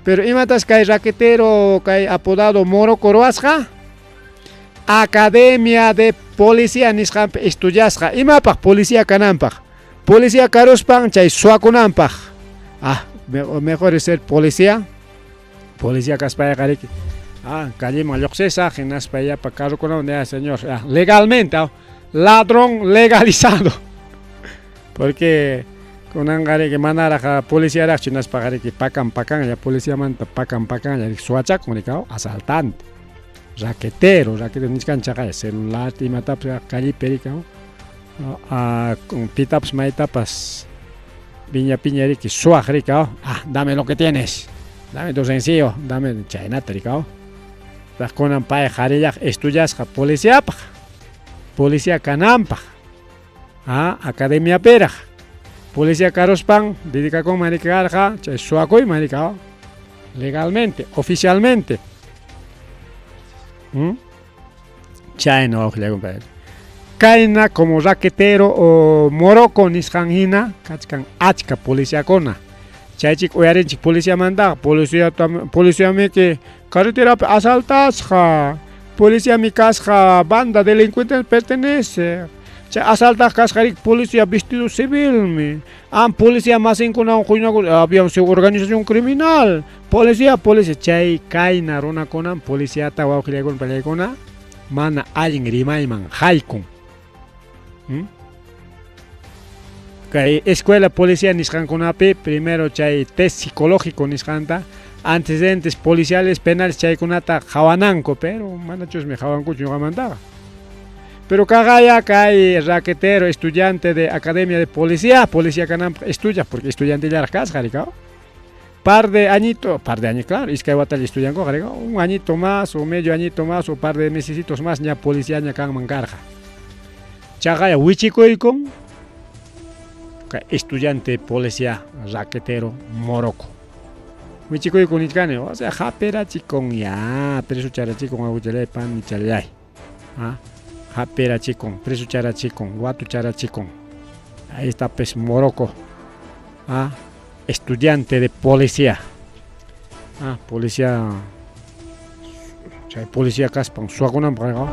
Pero imatas Kai raquetero, Kai apodado Morocco Roasja. Academia de Policía Nishamp estudiasqa imapaq policía kanampaq policía karuspan chay suakunampaq mejor es ser policía kaspaya qariki kallima lluqsisaq hinaspaya pa carrukunawan señor legalmente ladrón legalizado porque kunanqariki manaraq policía hinaspa qariki pakan ya policía manta pakan ya suachakun asaltante raquetero niskanchaqa celular imatapas calle perica con pitaps maitapas piñariki suajrica dame lo que tienes, dame tu sencillo, dame chaynata rica las conan pae jarillaj estudiasqa policía kanampaq academia peraj policía karuspan dedica con maricarja chay suakuy marica legalmente, oficialmente. Chayno compadre. Kaina como raquetero o Morocco nisqanhina kachkan achka policía kona. Chaychik uyarinchik policía manda, policía me que carretera asaltasqa, policía mi kasqa banda delincuente pertenece. Chay asaltas kasqarik policía vestido civil mi. Policía más incuna había su organización criminal. Policía chay kaina runa konan policía ta wawqillaykunan palaykuna mana allin rimayman haykun. Kay escuela policía nisqankunapi primero chay test psicológico nisqanta antecedentes policiales penales chaykunata hawananku pero mana chusmi hawankuchu ñuqamantaqa. Pero kagaya kay raquetero estudiante de academia de policía kanampa estudia porque estudiante ya kasqarika. Par de años, claro, es que hay batalla estudiando, un añito más o medio añito más o par de mesecitos más ya policía ya can mancarja. Chagaya wichikoikon, estudiante policía raquetero Morocco. Wichikoikon ichkane, o sea, japera chikon ya, preso chara chikon aguchale pan chalay. Japera chikon, preso chara chikon, guatu chara chikon. Ahí está pues Morocco. estudiante de policía. Policía. Chay policía caspan suakunam para.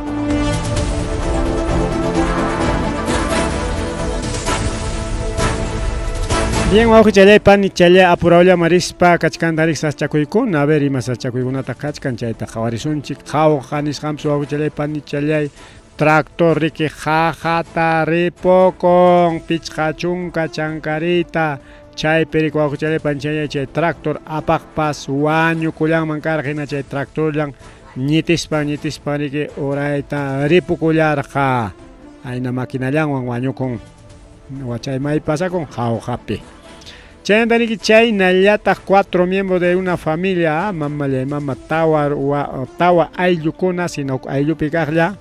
Bien, wauki chalay pani chalay apuraulla marispa kachkantarik sachakuykuna. A ver, ima sachakuykunata kachkan chayta qhawarisunchik. Qhawqa nisqanpas wauki chalay pani chalay tractor riki jajata ripokon pichqa chunka chankarita chaypirik wauki chalay pani chalay chay tractor apaqpas wañukullanman karqa hina chay tractorllan ñitispa riki urayta ripukullarqa ayna maquinallanwan wañukun chay may pasakun qhawqapi. Chayantariki chaynallataq 4 miembros de una familia, mama tawa ayllukuna, sino ayllupi kaqlla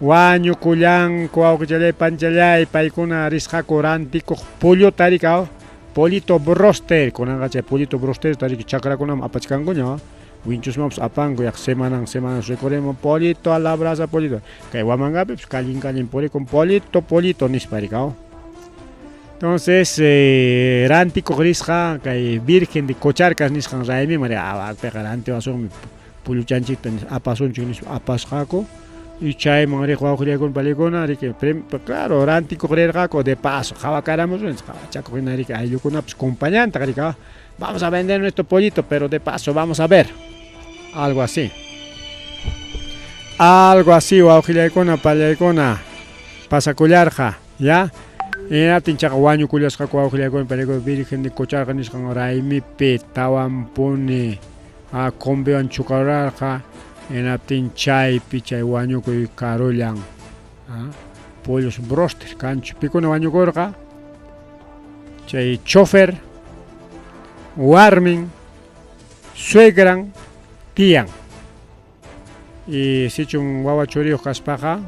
wañukullanku wawqichalay panchalay paykuna risqaku rantikuq polluta rikaw, pollito broster kunanqa chay pollito broster tariki chakrakunaman apachkankuña, winchusmanpas apanku yak semanas recorremos pollito a la brasa pollito, kay wamankapi kallin purikun pollito nispa rikaw. Entonces, rantico grisja, que virgen de cocharcas nisjan raimi, maría, pegarante vason, puluchanchita, apasunchis, apasjaco, y chay, maría, con palicona, que, claro, rantico grisjaco, de paso, java caramos, chaco, que hay una acompañante, vamos a vender nuestro pollito, pero de paso, vamos a ver. Algo así, guaujilecona, palicona, pasacullarja, ¿ya? Tinchaq wañukullasqa wawqillaykunawan palaykunawan virgen de cocharqa nisqan raymipi tawampuni combewan chukararqa hinaptin chaypi chay wañukuy karullan pollos broster kanchu pikuna wañukurqa chay chofer warmin suegran tiyan y sichun wawa churiyuq kaspaqa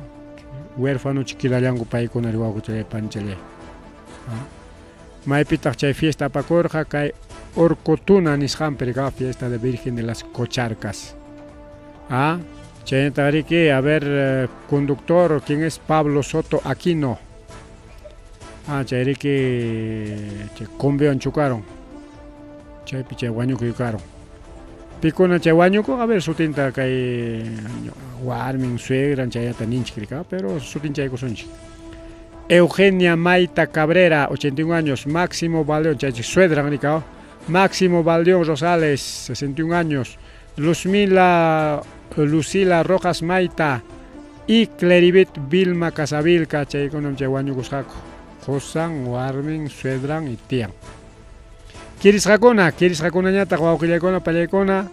huérfano chiquilallanku paykuna wawqichalay panchalay. Maypitaq chay fiesta apakurqa kay Urkutuna nisqanpi fiesta de Virgen de las Cocharcas. Chaynata riki, a ver, conductor, ¿quién es? Pablo Soto Aquino. Chay riki, chay combewan chukaron. Chaypi chay wañuku yukaron. Pikuna chay wañuku, a ver, sutinta kay warmin, suegran, chayata ninchik rika, pero sutin chay kusunchik. Eugenia Maita Cabrera, 81 años, Máximo Baldeón, chay suedran rika, Máximo Baldeón Rosales, 61 años, Lucila Rojas Maita y Cleribet Vilma Casavilca, chay kunam chay wañukusqaku. Josan, warmin, suedran y tian. Kirisqakuna ñataq wawqillaykuna pallaykuna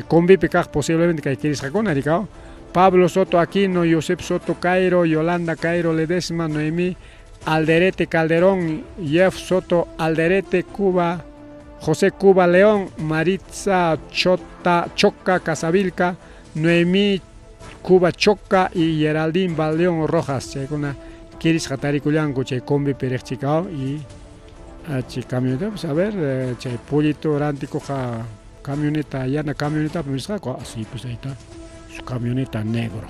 combipi kaq posiblemente kay kirisqakuna rikao. Pablo Soto Aquino, Josep Soto Cairo, Yolanda Cairo Ledesma, Noemí Alderete Calderón, Jeff Soto Alderete Cuba, José Cuba León, Maritza Choca Casavilca, Noemí Cuba Choca y Geraldine Baldeón Rojas. Chaykuna kirisqatarikullanku chay combipi riqchikao y chay camioneta, pues a ver, chay pollito rántico camioneta, llana camioneta, pues así, pues ahí está, su camioneta negro.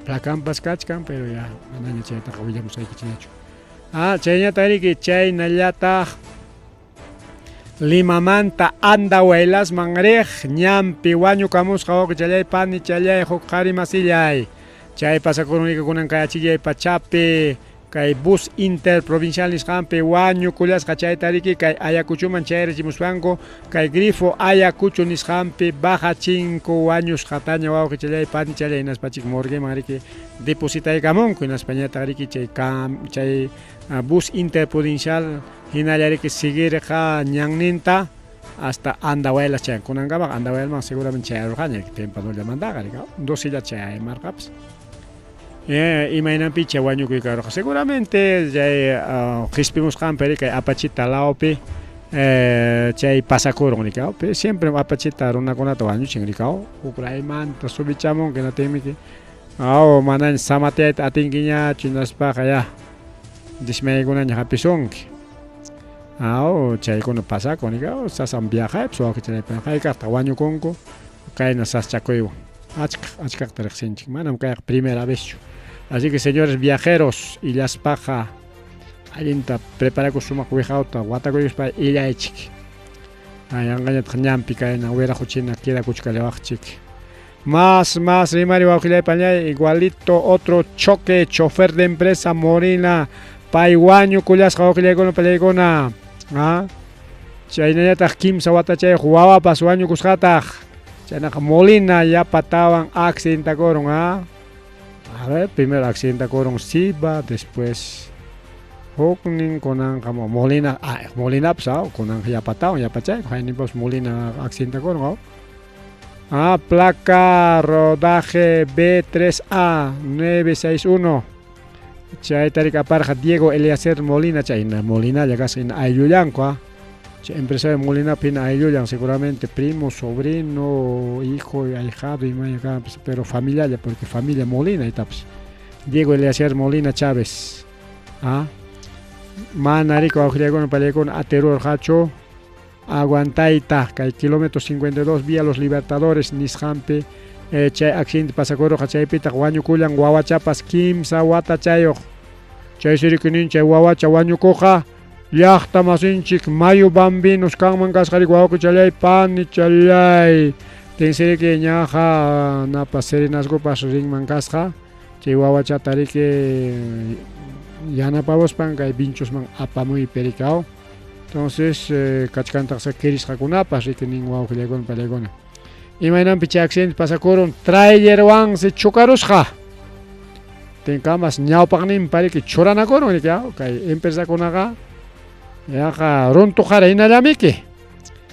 Placan pascachcan, pero ya, anaña chay takawillamos ahí kichinacho. Chayñata riki, chay nallata Limamanta andahuelas manrej, ñampi wañukamusqa oq chalay pani chalay huqari masillay. Chay pasakurunika kunan kayachillay pachapi, kay bus interprovincial nisqanpi wañukullasqa chayta riki kay Ayacuchuman chayrichimuspanku kay grifo Ayacucho nisqanpi baja 5 años qataña wawqi chalay pani chalay hinaspachik morgueman riki depositaykamunku hinaspañata riki chay bus interprovincial hinalla riki seguirqa ñanninta hasta Andahuelas chay kunankapak Andahuelasman seguramente chay arurqaña riki tempanullamantaqa riki 2 sillas chay aymarqapas. Imaynanpi chay wañukuykarqa seguramente chay qispimusqanpi riki apachita laopi chay pasakurun riki siempre apachita runakunata wañuchin riki upraymanta subichamun kinatinmiki mana samateayta atinkiñachu hinaspaqa ya dismaykunaña hapisunki chaykuna pasakun riki sasan viajaypis wawqichanaypi haykaqta wañukunku kayna saschakuywan achkaqta riqsinchik manam kayqa primera vez. Así que señores viajeros y las paja allinta preparakus sumaq wijauta watakurispa illaychik yanqañataq ñampi kayna wiraquchina quedakuchkallawaqchik más rimari wawqillaypañay igualito otro choque chofer de empresa Molina pay wañukullasqa wawqillaykuna pallaykuna chaynañataq kimsa watachayuq wawapas wañukusqataq chaynaqa Molina yapatawan accidentakurun a ver, primero accidentakurun Siva, después huknin kunanqa Molina Molinapas kunanqa yapatawan yapachayku haynipas Molina accidentakurun placa rodaje B3A 961 chaytarik aparqa Diego Eliezer Molina chayna Molina llagas in ayllullanku empresario Molina pina ayllullan seguramente primo, sobrino, hijo, ahijado y pero familia porque familia Molina y taps Diego Eliezer Molina Chávez manarico auxiliagon palecon aterur hacho aguantaita kay kilómetro 52 vía Los Libertadores Nishampe chay accidente pasakoro chaypita wañukullan wawachapas kimsa watachayoq chay sirikunin chay wawacha wañukuqa llaqta masinchik mayu bambinos kanman kasqarik wawqi chalay pani chalay tinsiriki ñaqa napas serenaskupas rinman kasqa chay wawacha tariki yanapawaspan kay binchosman apamuy perikao entonces kachkantaq kirisqakunapas rikinin wawqillaykuna pallaykuna imaynanpi chay accidente pasakurun trailerwan se chokarusqa tinkamas ñawpaqnin pariki churanakurun kay empresakunaqa yaqa runtuqara hinallamiki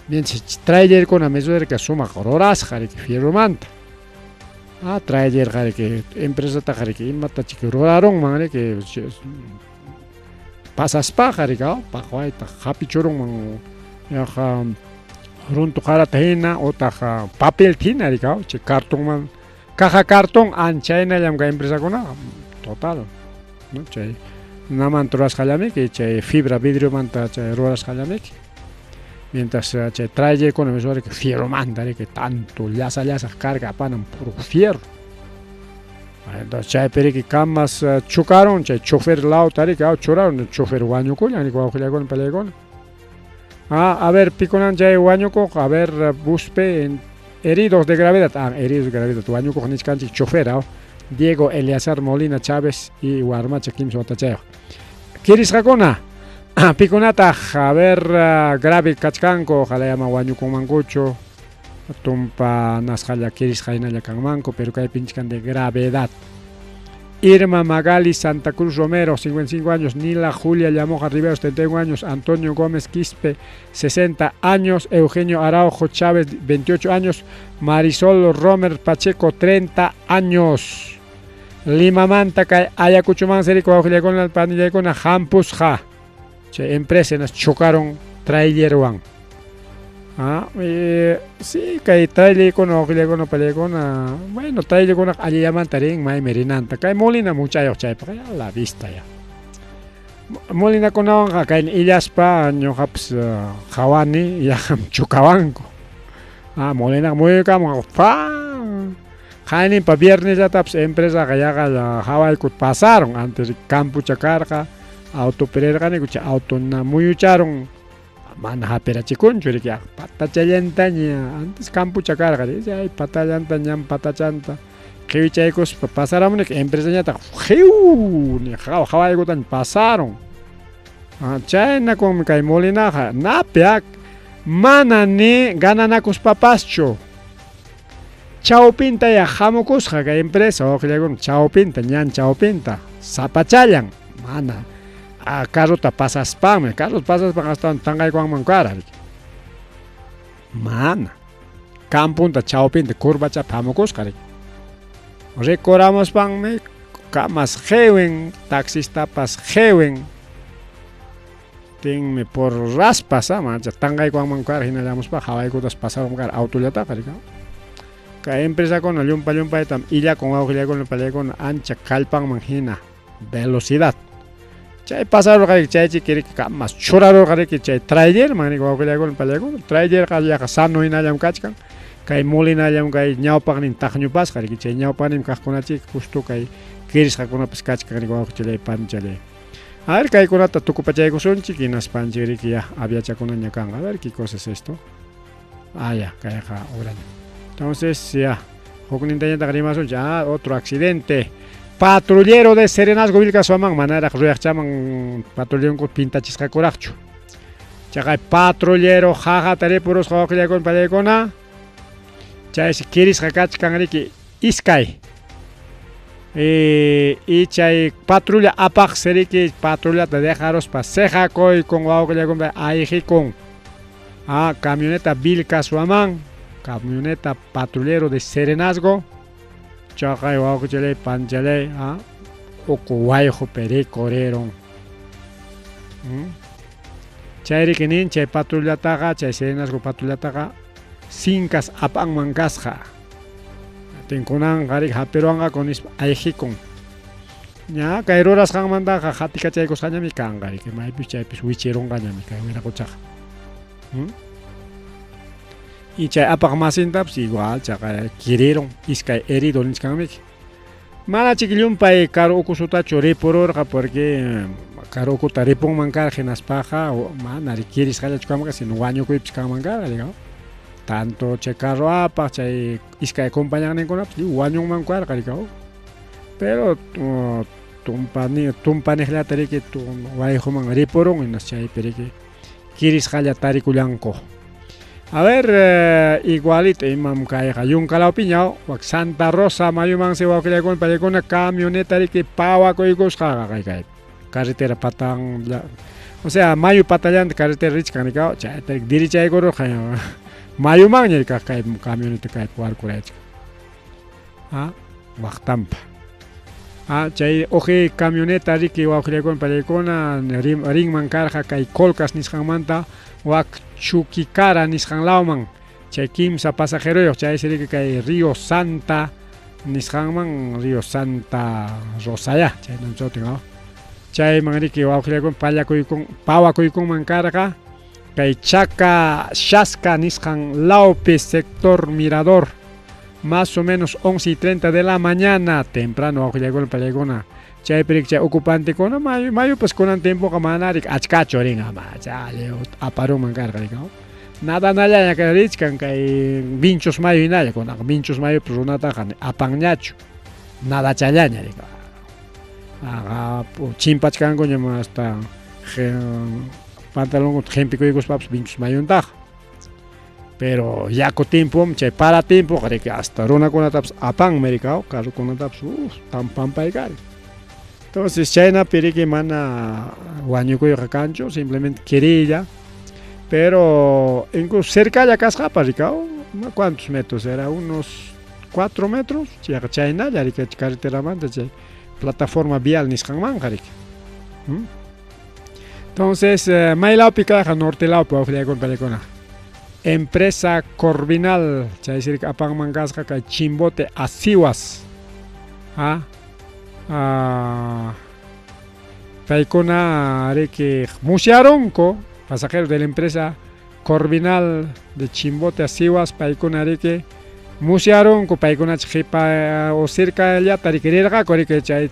mientras trailerkuna mesuderka sumaq rurasqa riki fierrumanta trailerqa riki empresataqa riki imatachik rurarunman riki pasaspaqa riki paqwayta hapichurunman yaqa runtuqarata hina utaq papel hina riki chay cartonman caja cartón anchaynallam kay empresakuna total no chay naman rurasqallamiki chay fibra vidriomanta chay rurasqallamiki mientras chay trailerkuna mesuderka fierromanta riki tanto llasa carga apanan puro fierro entonces chaypiriki kamas chocaron chay chofer lauta riki churaron chofer wañukullan riki wawqillaykuna pallaykuna a ver pikunan chay wañukuq a ver buspe heridos de gravedad heridos de gravedad wañukuq nisqanchik chofer Diego Eliezer Molina Chávez y warmacha kimsa watachayuq kirisqakuna pikunataq a ver grave kachkanku ojalama wañukunmankuchu tumpa nasqalla kirisqa hinalla kanmanku pero kaypinchkan de gravedad Irma Magali Santa Cruz Romero 55 años Nila Julia Llamoja Rivero 71 años Antonio Gómez Quispe 60 años Eugenio Araujo Chávez 28 años Marisol Romer Pacheco 30 años Lima Manta kay Ayacuchumán Serico Auxiliaykuna Panillaykuna Hampusqa chay empresas chocaron trailerwan sí kay trailerkuna wawqillaykuna pallaykuna bueno trailerkuna allillamanta rin may merinanta kay Molina muchayuq chaypaqa ya la vista ya Molinakunawanqa kay illaspa ñuqapas qhawani yaqam chukawanku Molina muyukamun qayninpa vierneslatapas empresaqa yaqa hawaykut pasaron antes campucha karqa autopererqaniku chay autona muyucharon mana hapirachikunchu riki patachallantaña antes campucha karqa chay patallanta ñam patachanta qhiwichaykuspa pasaramunika empresañataq ni hawaykutaña pasaron chaynakunmi kay Molinaqa napi mana ni gananakuspapaschu chawpinta hamukusqa kay empresa wawqillaykuna chawpinta ñan chawpinta sapachallan mana carrota pasaspanmi carrota pasaspan hasta tanqaykuwanman kara mana campunta chawpinta curvachapa hamukusqa rikuramuspanmi kamas qhiwin taxistapas qhiwin tinmi por raspas mancha tanqaykuwanman kara hinallamuspa hawaykutas pasaron kara autollataqa kay empresakuna llumpaytam illakun wawqillaykuna pallaykuna ancha kallpanman hina velocidad chay pasarurqa chaychik riki kamas churarurqa riki chay trailerman riki wawqillaykuna pallaykuna trailerqa yaqa sano hinallam kachkan kay Molinallam kay ñawpaqnin taqñupasqa riki chay ñawpaqnin kaqkunachik justo kay kirisqakunapas kachkan riki wawqichalay panichalay A ver, ¿qué conata tucupachayco son chiquinas panchiriki ya había chaconaña can? A ver, ¿qué cosa es esto? Ah, ya, caja, ahora. Entonces, ya, ya, otro accidente. Patrullero de Serenazgo Vilca Suaman, manera que chaman patrullero con pinta chisca coracho. Chacay patrullero, jaja, tarepuros, jaja, con palecona. Chay si quieres jacach cangriki, iskay. Y chay patrulla apag seriki, patrulla te dejaros paseja coi con guau con ahí con. Ah, camioneta Vilca Suaman, camioneta patrullero de Serenazgo. Chacay guau chale panchale, ah, okuwayo pere correron. Chay rikinin, chay patrulla taga, chay Serenazgo patrulla taga, cinkas apang mangasja. Tenkunan garik haperuanga con ayejikon. Ya, kairoras kang manda hatika chay kos kanya mi kangari, que mai picha pis wicheron kanya mi kay mira kocha. Y chay apag masinta pues igual, chay kirieron, iskay herido nis kangmik. Mala chiquillum pay karo okusuta chore poror porque karo okuta repong mangkar genas paja o manari kiris kaya chukama sin guaño ko ipis kang mangkar digao. Tanto chay carro apag chay iskay acompañan en con pues guaño mangkar digao. Pero tumpani hla tari que tu guayo man reporong en chay pere que kiris kaya tari kulanko. A ver, igualito, imam kaya yung kalaw piñao, wag Santa Rosa, mayumang si wak kaya con una camioneta que pawa ko igos kaya carretera patang, o sea, mayu patayan de carretera rich kanikao, chay diri chay goro kaya mayumang niya kaya camioneta kaya puar kurech. Ah, wak tampa. Ah, chay oje camioneta riki wak kaya con ring mankarja kaya kolkas niskang manta, wak chukikara niskan lauman chay kimsa pasajero yo chay seri que Río Santa niskan man Río Santa Rosaya chay no chotingo chay mangri que waukhile con palla con pawa con mankaraka kay chaka shaska niskan laupe sector Mirador más o menos 11:30 de la mañana temprano waukhile con palegona chay perik chay ocupante con mayo pues con un tiempo kamanarik achkacho ringa ma chale aparo mangar digao nada ya que rich kan kay vinchos mayo inaya con vinchos mayo pues una tajan apangnacho nada challaña digao aga chimpach kan con hasta pantalón gempico y paps vinchos mayo tag pero ya con tiempo chay para tiempo que hasta rona con taps apang mericao caso con taps tan pampa y gal. Entonces China pide que mana guañuco y recancho, simplemente quería, pero incluso cerca de la casa paricao, ¿cuántos metros? Era unos 4 metros, China ya que carretera manda, plataforma vial niskanman jarik. Entonces mailao picaja norte lao puedo ofrecer con pelecona. Empresa Corvinal, ya decir que apang mangasca que chimbote asiwas, paikona que musiaronco pasajero de la empresa Corvinal de Chimbote Asiwas paikona que musiaronco paikona chipa o cerca ya tariquerga que chay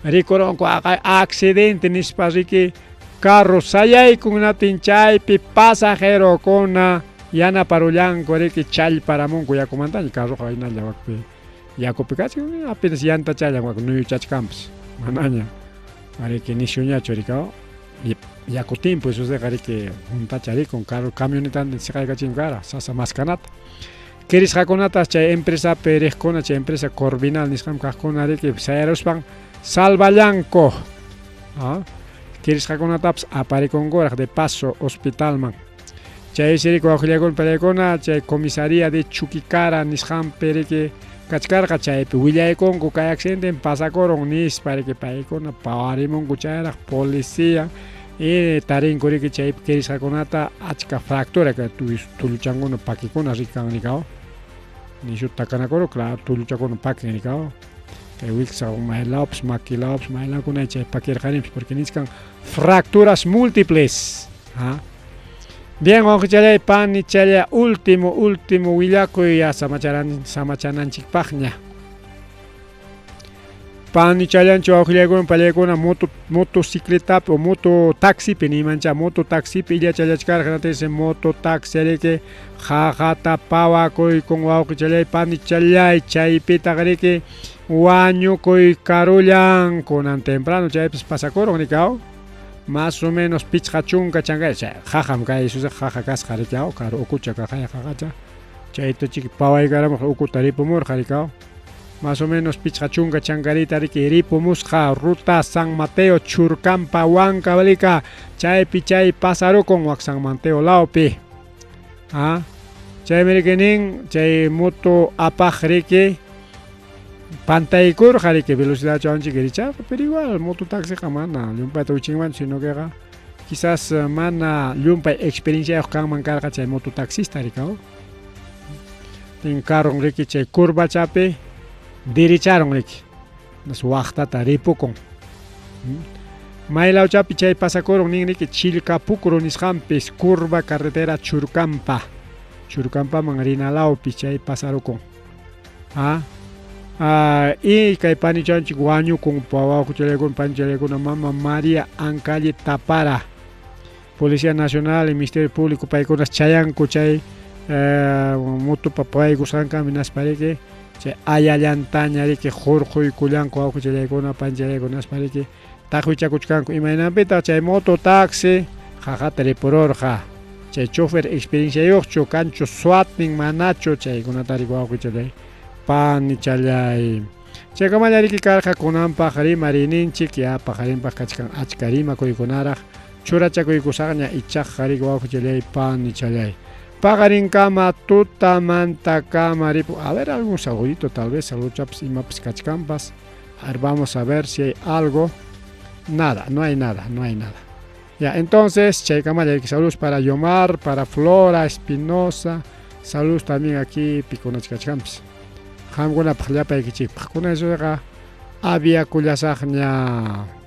ricoronco accidente nispasi que carro sayay con una tinchay pasajero con una yana parullan que chay para monco ya comandan el carro hay nada ya copicachi apenas yanta chaya con nuyu chach campus mananya are que nisionya choricao ya con tiempo eso de que un tachari con carro camioneta de se caiga chingara sasa mascanat queris jaconata cha empresa perezcona cha empresa Corvinal niskam kajkona are que saerospan salvallanco queris jaconata apare con gora de paso hospital man cha ese con con pelecona cha comisaría de Chuquicara niskam pere que Kachkar kachay wilay con kay accidente en pasacorong nis para que pay con pawarimon kuchara policía y tarin kori que chay queris jaconata achka fractura que tu luchango no pakikon así kanikao ni takana koro claro tu luchango no pakinikao que wilsa mailaps makilaps maila con chay pakir kharim porque niskan fracturas múltiples. Bien, vamos a pan y chale último huillaco y ya samachanan chikpagna. Pani chayancho auxiliagon palekona motocicleta o moto taxi ni mancha moto taxi illa chayachkar ganate moto taxi que jajata pawa koi con wauki chalay pani chalay chay pita que guaño koi carullan con temprano chay pues pasacoro ni cao más o menos pizza chunga changa jajam kai su jaja kas jarikao caro okucha kaja jaja chay to chiki pawa igaramo okutari pomor jarikao más o menos pichachunga changarita riki musja ruta San Mateo Churcampa Huanca Balica chay pichay pasaro con wak San Mateo Laupi chay merikenin chay moto apaj riki pantaikur jariki velocidad chanchi gericha pero igual moto taxi kamana lumpa to chingman sino que quizás mana lumpa experiencia kan man carga chay moto taxista rikao tin carro riki chay curva chape diricharon riki nas waqtata ripukun maylaw chapi chay pasakoron nin riki chilkapukro nisqampis curva carretera Churcampa man rinalawpi chay pasarukun y kay pani chanchik wañukun pawaqku chayakun pani chaykuna mama María Ancalle Tapara Policía Nacional y Ministerio Público paykunas chayanku chay mutupa paykusanka minaspariki chay ayallantaña riki Jorge y Culanco auku chaykuna panchaykunas pariki tajuichakuchkanku imaynapita chay moto taxi jajata ripororja chay chofer experiencia yuqchu kanchu suatnin manachu chaykunata rikuwawku chay pani chalay chaykamalla riki karqa kunanpaq rimarininchik ya paqarinpaq kachkan achka rimakuykunaraq churachakuykusaqña ichaqqa rikuwawku chay pani chalay paqarinkama tutamantacama ripu a ver algún saludito tal vez saluchaps imapis kachkampas a ver vamos a ver si hay algo nada no hay nada ya entonces chaykamalla riki saludos para Yomar para Flora Espinosa saludos también aquí piconas kachkampas hamguna paqllapaykichik paqkuna eso avia kullasaqña